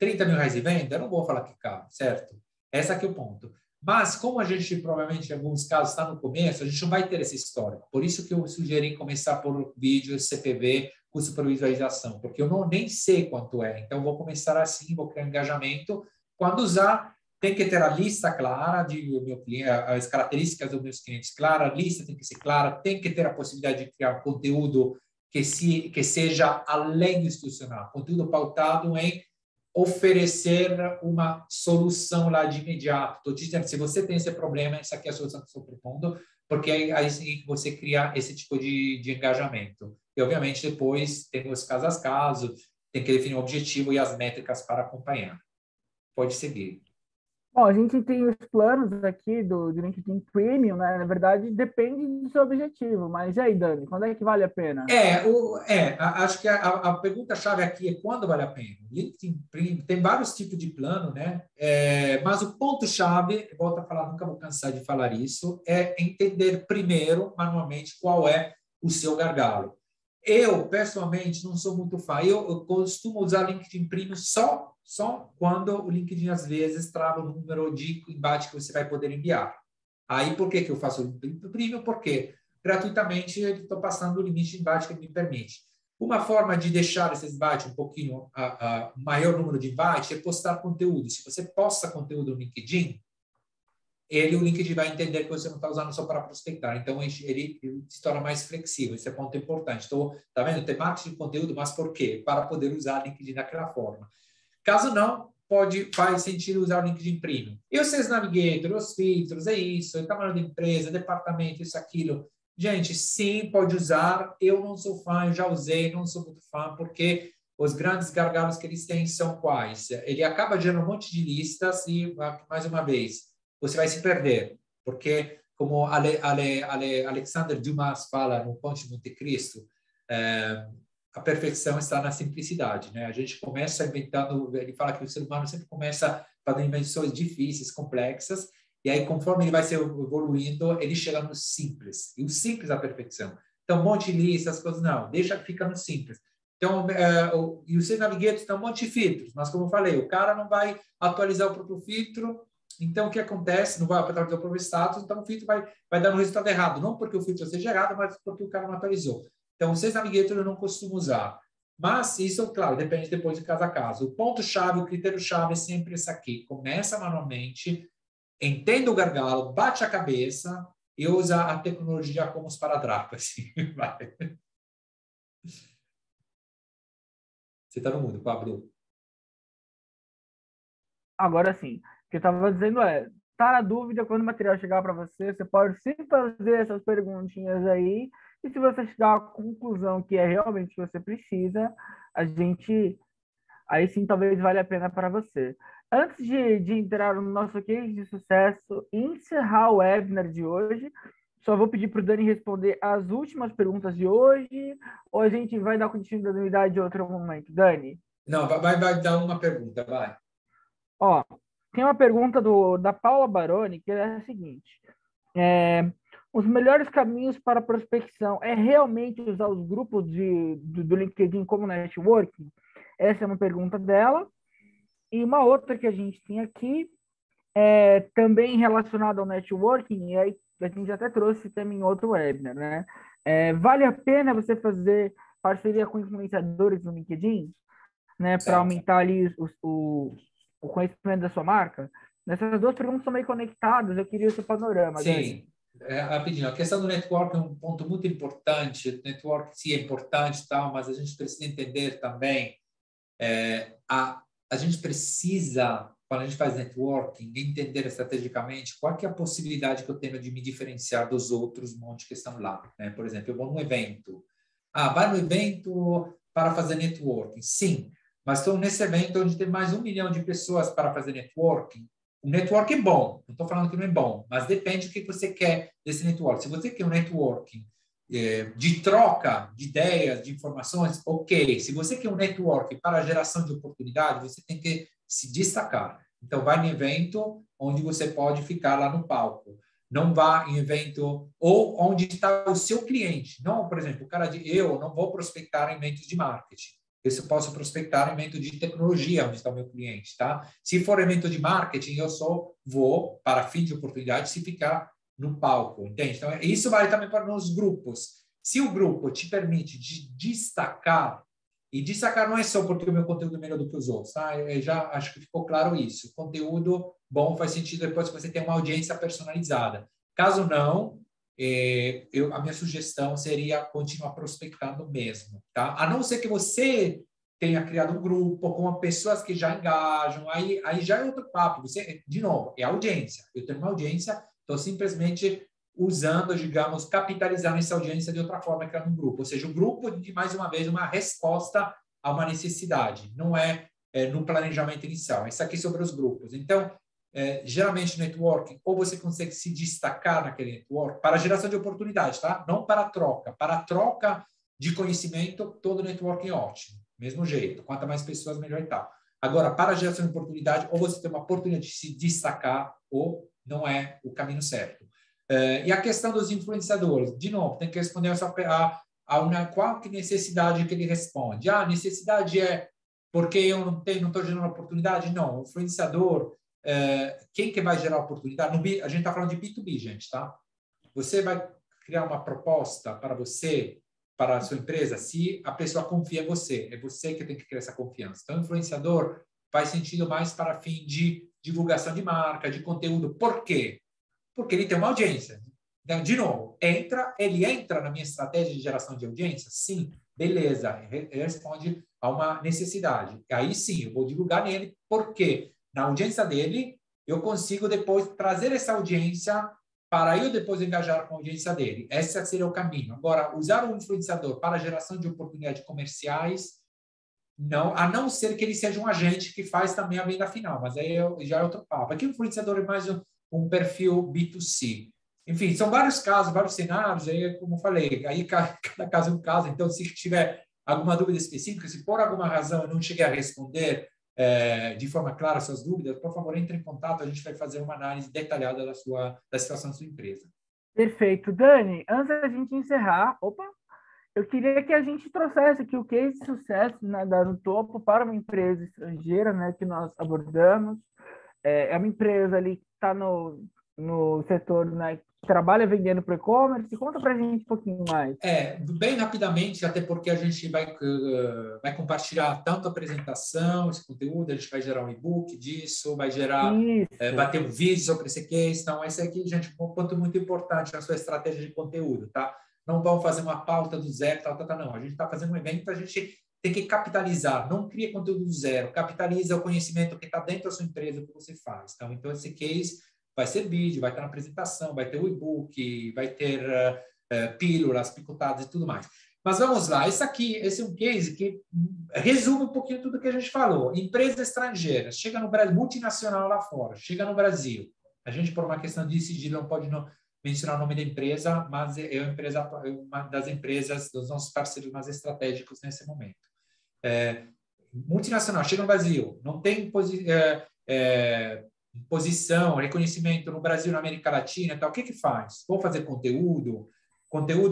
R$30.000 de venda, eu não vou falar que é caro, certo? Esse aqui é o ponto. Mas, como a gente provavelmente, em alguns casos, está no começo, a gente não vai ter essa história. Por isso que eu sugeri começar por vídeos, CPV, custo por visualização, porque eu nem sei quanto é. Então, vou começar assim, vou criar engajamento. Quando usar, tem que ter a lista clara de meu cliente, as características dos meus clientes claras, a lista tem que ser clara, tem que ter a possibilidade de criar conteúdo que seja além do institucional, conteúdo pautado em oferecer uma solução lá de imediato. Estou dizendo, se você tem esse problema, essa aqui é a solução que estou propondo, porque aí sim você cria esse tipo de engajamento. E, obviamente, depois tem os caso a caso, tem que definir o objetivo e as métricas para acompanhar. Pode seguir. Bom, a gente tem os planos aqui do LinkedIn Premium, né? Na verdade, depende do seu objetivo. Mas e aí, Dani, quando é que vale a pena? Acho que a pergunta-chave aqui é quando vale a pena. LinkedIn Premium tem vários tipos de plano, né? Mas o ponto-chave, volto a falar, nunca vou cansar de falar isso, é entender primeiro, manualmente, qual é o seu gargalo. Eu, pessoalmente, não sou muito fã. Eu costumo usar LinkedIn Premium só quando o LinkedIn, às vezes, trava o número de embate que você vai poder enviar. Aí, por que eu faço o LinkedIn Premium? Porque gratuitamente eu estou passando o limite de embate que me permite. Uma forma de deixar esses embates um pouquinho, maior número de embates, é postar conteúdo. Se você posta conteúdo no LinkedIn, o LinkedIn vai entender que você não está usando só para prospectar. Então, ele se torna mais flexível. Esse é um ponto importante. Então, tá vendo? Tem marketing de conteúdo, mas por quê? Para poder usar o LinkedIn daquela forma. Caso não, faz sentido usar o LinkedIn Premium. E os seus navigators, os filtros, é isso, o tamanho da empresa, departamento, isso, aquilo. Gente, sim, pode usar. Eu não sou fã, eu já usei, não sou muito fã, porque os grandes gargalos que eles têm são quais? Ele acaba gerando um monte de listas e, mais uma vez, você vai se perder, porque, como Alexander Dumas fala no Conde de Monte Cristo, a perfeição está na simplicidade, né? A gente começa inventando, ele fala que o ser humano sempre começa fazendo invenções difíceis, complexas, e aí, conforme ele vai se evoluindo, ele chega no simples, e o simples é a perfeição. Então, um monte de listas, coisas, não, deixa que fica no simples. Então, e os navigators tem um monte de filtros, mas como eu falei, o cara não vai atualizar o próprio filtro, então o que acontece? Não vai atualizar o próprio status, então o filtro vai dar um resultado errado, não porque o filtro seja errado, mas porque o cara não atualizou. Então, o Sales Navigator eu não costumo usar. Mas isso, claro, depende depois de caso a caso. O ponto-chave, o critério-chave é sempre esse aqui. Começa manualmente, entenda o gargalo, bate a cabeça e usa a tecnologia como esparadrapo. Assim, vai. Você está no mundo, Pablo. Agora sim, o que eu estava dizendo tá na dúvida, quando o material chegar para você, você pode sim fazer essas perguntinhas aí, e se você chegar à conclusão que é realmente o que você precisa, a gente, aí sim talvez valha a pena para você. Antes de entrar no nosso case de sucesso e encerrar o webinar de hoje, só vou pedir para o Dani responder as últimas perguntas de hoje, ou a gente vai dar continuidade em outro momento. Dani? Não, vai dar uma pergunta, vai. Ó, tem uma pergunta da Paula Baroni, que é a seguinte: os melhores caminhos para prospecção é realmente usar os grupos do LinkedIn como networking? Essa é uma pergunta dela. E uma outra que a gente tem aqui, também relacionada ao networking, e aí a gente até trouxe também em outro webinar, né? Vale a pena você fazer parceria com influenciadores no LinkedIn, né, para aumentar ali o conhecimento da sua marca? Essas duas perguntas são meio conectadas, eu queria o seu panorama, Dani. Sim, rapidinho. A questão do network é um ponto muito importante. O network, sim, é importante, tal, mas a gente precisa entender também, a gente precisa, quando a gente faz networking, entender estrategicamente qual que é a possibilidade que eu tenho de me diferenciar dos outros monte que estão lá, né? Por exemplo, eu vou num evento. Vai no evento para fazer networking. Sim, mas estou nesse evento onde tem mais 1 milhão de pessoas para fazer networking. O network é bom, não estou falando que não é bom, mas depende do que você quer desse network. Se você quer um networking de troca de ideias, de informações, ok. Se você quer um network para geração de oportunidade, você tem que se destacar. Então, vai em evento onde você pode ficar lá no palco. Não vá em evento ou onde está o seu cliente. Não, por exemplo, eu não vou prospectar em eventos de marketing. Eu posso prospectar em evento de tecnologia, onde está o meu cliente, tá? Se for evento de marketing, eu só vou, para fim de oportunidade, se ficar no palco, entende? Então, isso vale também para os grupos. Se o grupo te permite de destacar, e destacar não é só porque o meu conteúdo é melhor do que os outros, tá? Eu já acho que ficou claro isso. Conteúdo bom faz sentido depois que você tem uma audiência personalizada. Caso não, a minha sugestão seria continuar prospectando mesmo, tá? A não ser que você tenha criado um grupo com pessoas que já engajam, aí já é outro papo. Você, de novo, é audiência. Eu tenho uma audiência, estou simplesmente usando, digamos, capitalizando essa audiência de outra forma que é no grupo. Ou seja, o grupo, de mais uma vez, uma resposta a uma necessidade, não no planejamento inicial. Isso aqui é sobre os grupos. Então, geralmente networking, ou você consegue se destacar naquele network para geração de oportunidade, tá? Não para troca. Para troca de conhecimento, todo networking é ótimo. Mesmo jeito. Quanto mais pessoas, melhor e tal. Agora, para geração de oportunidade, ou você tem uma oportunidade de se destacar, ou não é o caminho certo. E a questão dos influenciadores, de novo, tem que responder qual que necessidade que ele responde. A necessidade é porque eu não estou gerando oportunidade? Não, o influenciador, quem que vai gerar oportunidade? A gente está falando de B2B, gente, tá? Você vai criar uma proposta para você, para a sua empresa, se a pessoa confia em você. É você que tem que criar essa confiança. Então, o influenciador faz sentido mais para fim de divulgação de marca, de conteúdo. Por quê? Porque ele tem uma audiência. Então, de novo, ele entra na minha estratégia de geração de audiência? Sim, beleza, responde a uma necessidade. Aí sim, eu vou divulgar nele, porque na audiência dele, eu consigo depois trazer essa audiência para eu depois engajar com a audiência dele. Esse seria o caminho. Agora, usar o influenciador para a geração de oportunidades comerciais, não, a não ser que ele seja um agente que faz também a venda final, mas aí já é outro papo. Aqui o influenciador é mais um perfil B2C. Enfim, são vários casos, vários cenários, aí, como eu falei, aí cada caso é um caso, então se tiver alguma dúvida específica, se por alguma razão eu não cheguei a responder de forma clara as suas dúvidas, por favor, entre em contato, a gente vai fazer uma análise detalhada da situação da sua empresa. Perfeito. Dani, antes da gente encerrar, eu queria que a gente trouxesse aqui o case de sucesso, né, no topo para uma empresa estrangeira, né, que nós abordamos. É uma empresa ali que está no setor, né, que trabalha vendendo para e-commerce. Conta para a gente um pouquinho mais. Bem rapidamente, até porque a gente vai compartilhar tanto a apresentação, esse conteúdo, a gente vai gerar um e-book disso, vai ter um vídeo sobre esse case. Então, esse aqui, gente, um ponto muito importante na sua estratégia de conteúdo, tá? Não vamos fazer uma pauta do zero, não. A gente está fazendo um evento, a gente tem que capitalizar, não cria conteúdo do zero, capitaliza o conhecimento que está dentro da sua empresa, que você faz. Então esse case vai ser vídeo, vai ter na apresentação, vai ter o e-book, vai ter pílulas, picotadas e tudo mais. Mas vamos lá, esse é um case que resume um pouquinho tudo que a gente falou. Empresa estrangeira, chega no Brasil, multinacional lá fora, chega no Brasil. A gente, por uma questão de sigilo, não pode mencionar o nome da empresa, mas é uma das empresas, dos nossos parceiros mais estratégicos nesse momento. Multinacional, chega no Brasil, não tem posição, reconhecimento no Brasil, na América Latina, então, o que faz? Vou fazer conteúdo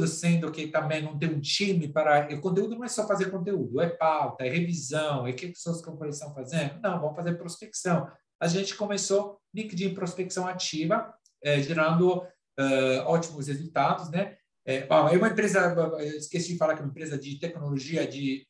sendo que também não tem um time para... O conteúdo não é só fazer conteúdo, é pauta, é revisão, é o que as pessoas estão fazendo? Não, vamos fazer prospecção. A gente começou LinkedIn prospecção ativa, gerando ótimos resultados, né? É uma empresa, esqueci de falar que é uma empresa de tecnologia de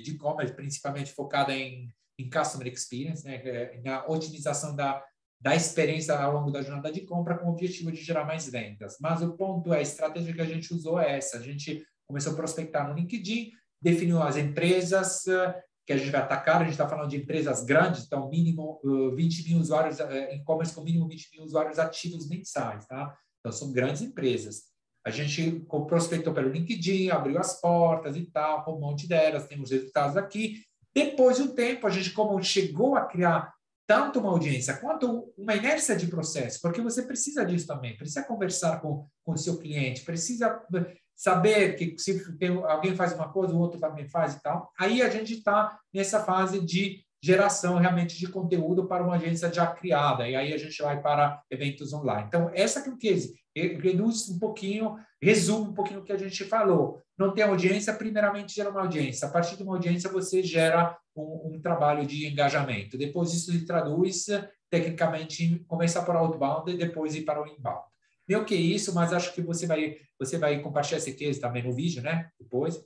e-commerce, principalmente focada em customer experience, né? Na otimização da experiência ao longo da jornada de compra, com o objetivo de gerar mais vendas. Mas o ponto a estratégia que a gente usou é essa. A gente começou a prospectar no LinkedIn, definiu as empresas que a gente vai atacar. A gente está falando de empresas grandes, então mínimo 20 mil usuários, e-commerce com mínimo 20 mil usuários ativos mensais, tá? Então, são grandes empresas. A gente prospectou pelo LinkedIn, abriu as portas e tal, com um monte delas, temos resultados aqui. Depois de um tempo, a gente como chegou a criar tanto uma audiência quanto uma inércia de processo, porque você precisa disso também, precisa conversar com o seu cliente, precisa saber que se alguém faz uma coisa, o outro também faz e tal. Aí a gente está nessa fase de geração realmente de conteúdo para uma agência já criada, e aí a gente vai para eventos online. Então, essa que é o case, reduz um pouquinho, resume um pouquinho o que a gente falou. Não tem audiência, primeiramente gera uma audiência. A partir de uma audiência, você gera um trabalho de engajamento. Depois isso se traduz, tecnicamente, começa por outbound e depois ir para o inbound. Meio que isso, mas acho que você vai compartilhar esse case também no vídeo, né? Depois.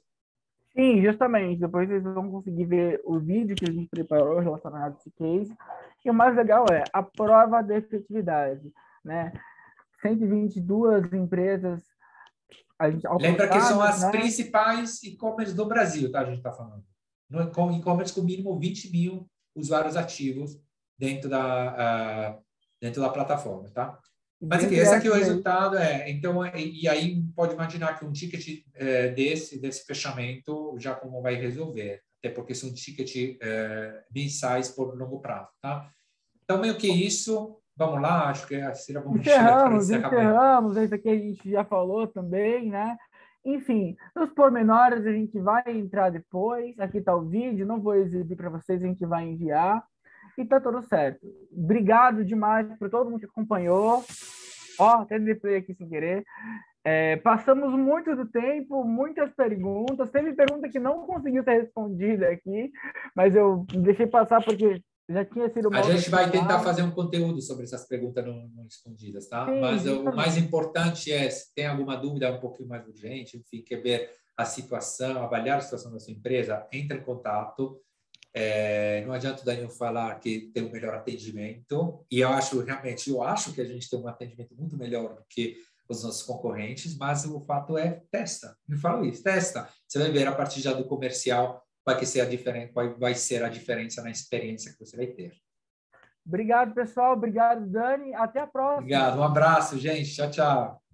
Sim, justamente. Depois vocês vão conseguir ver o vídeo que a gente preparou relacionado a esse case. E o mais legal é a prova da efetividade, né? 122 empresas. Lembra que são as principais e-commerce do Brasil, tá? A gente está falando. E-commerce com mínimo 20 mil usuários ativos dentro da plataforma, tá? Mas enfim, esse aqui é o resultado. Então, e aí pode imaginar que um ticket desse fechamento já como vai resolver, até porque são tickets mensais por longo prazo, tá? Então, meio que isso, vamos lá, acho que seria bom encerramos, isso aqui a gente já falou também, né? Enfim, nos pormenores a gente vai entrar depois, aqui está o vídeo, não vou exibir para vocês, a gente vai enviar. E tá tudo certo. Obrigado demais por todo mundo que acompanhou. Até replay aqui sem querer. Passamos muito do tempo, muitas perguntas. Teve pergunta que não conseguiu ser respondida aqui, mas eu deixei passar porque já tinha sido uma... A gente vai tentar fazer um conteúdo sobre essas perguntas não respondidas, tá? Sim, mas o mais importante é, se tem alguma dúvida um pouquinho mais urgente, enfim, quer ver a situação, avaliar a situação da sua empresa, entre em contato. Não adianta o Daniel falar que tem um melhor atendimento, e eu acho que a gente tem um atendimento muito melhor do que os nossos concorrentes, mas o fato é, testa. Eu falo isso, testa. Você vai ver a partir já do comercial qual vai ser a diferença na experiência que você vai ter. Obrigado, pessoal. Obrigado, Dani. Até a próxima. Obrigado. Um abraço, gente. Tchau, tchau.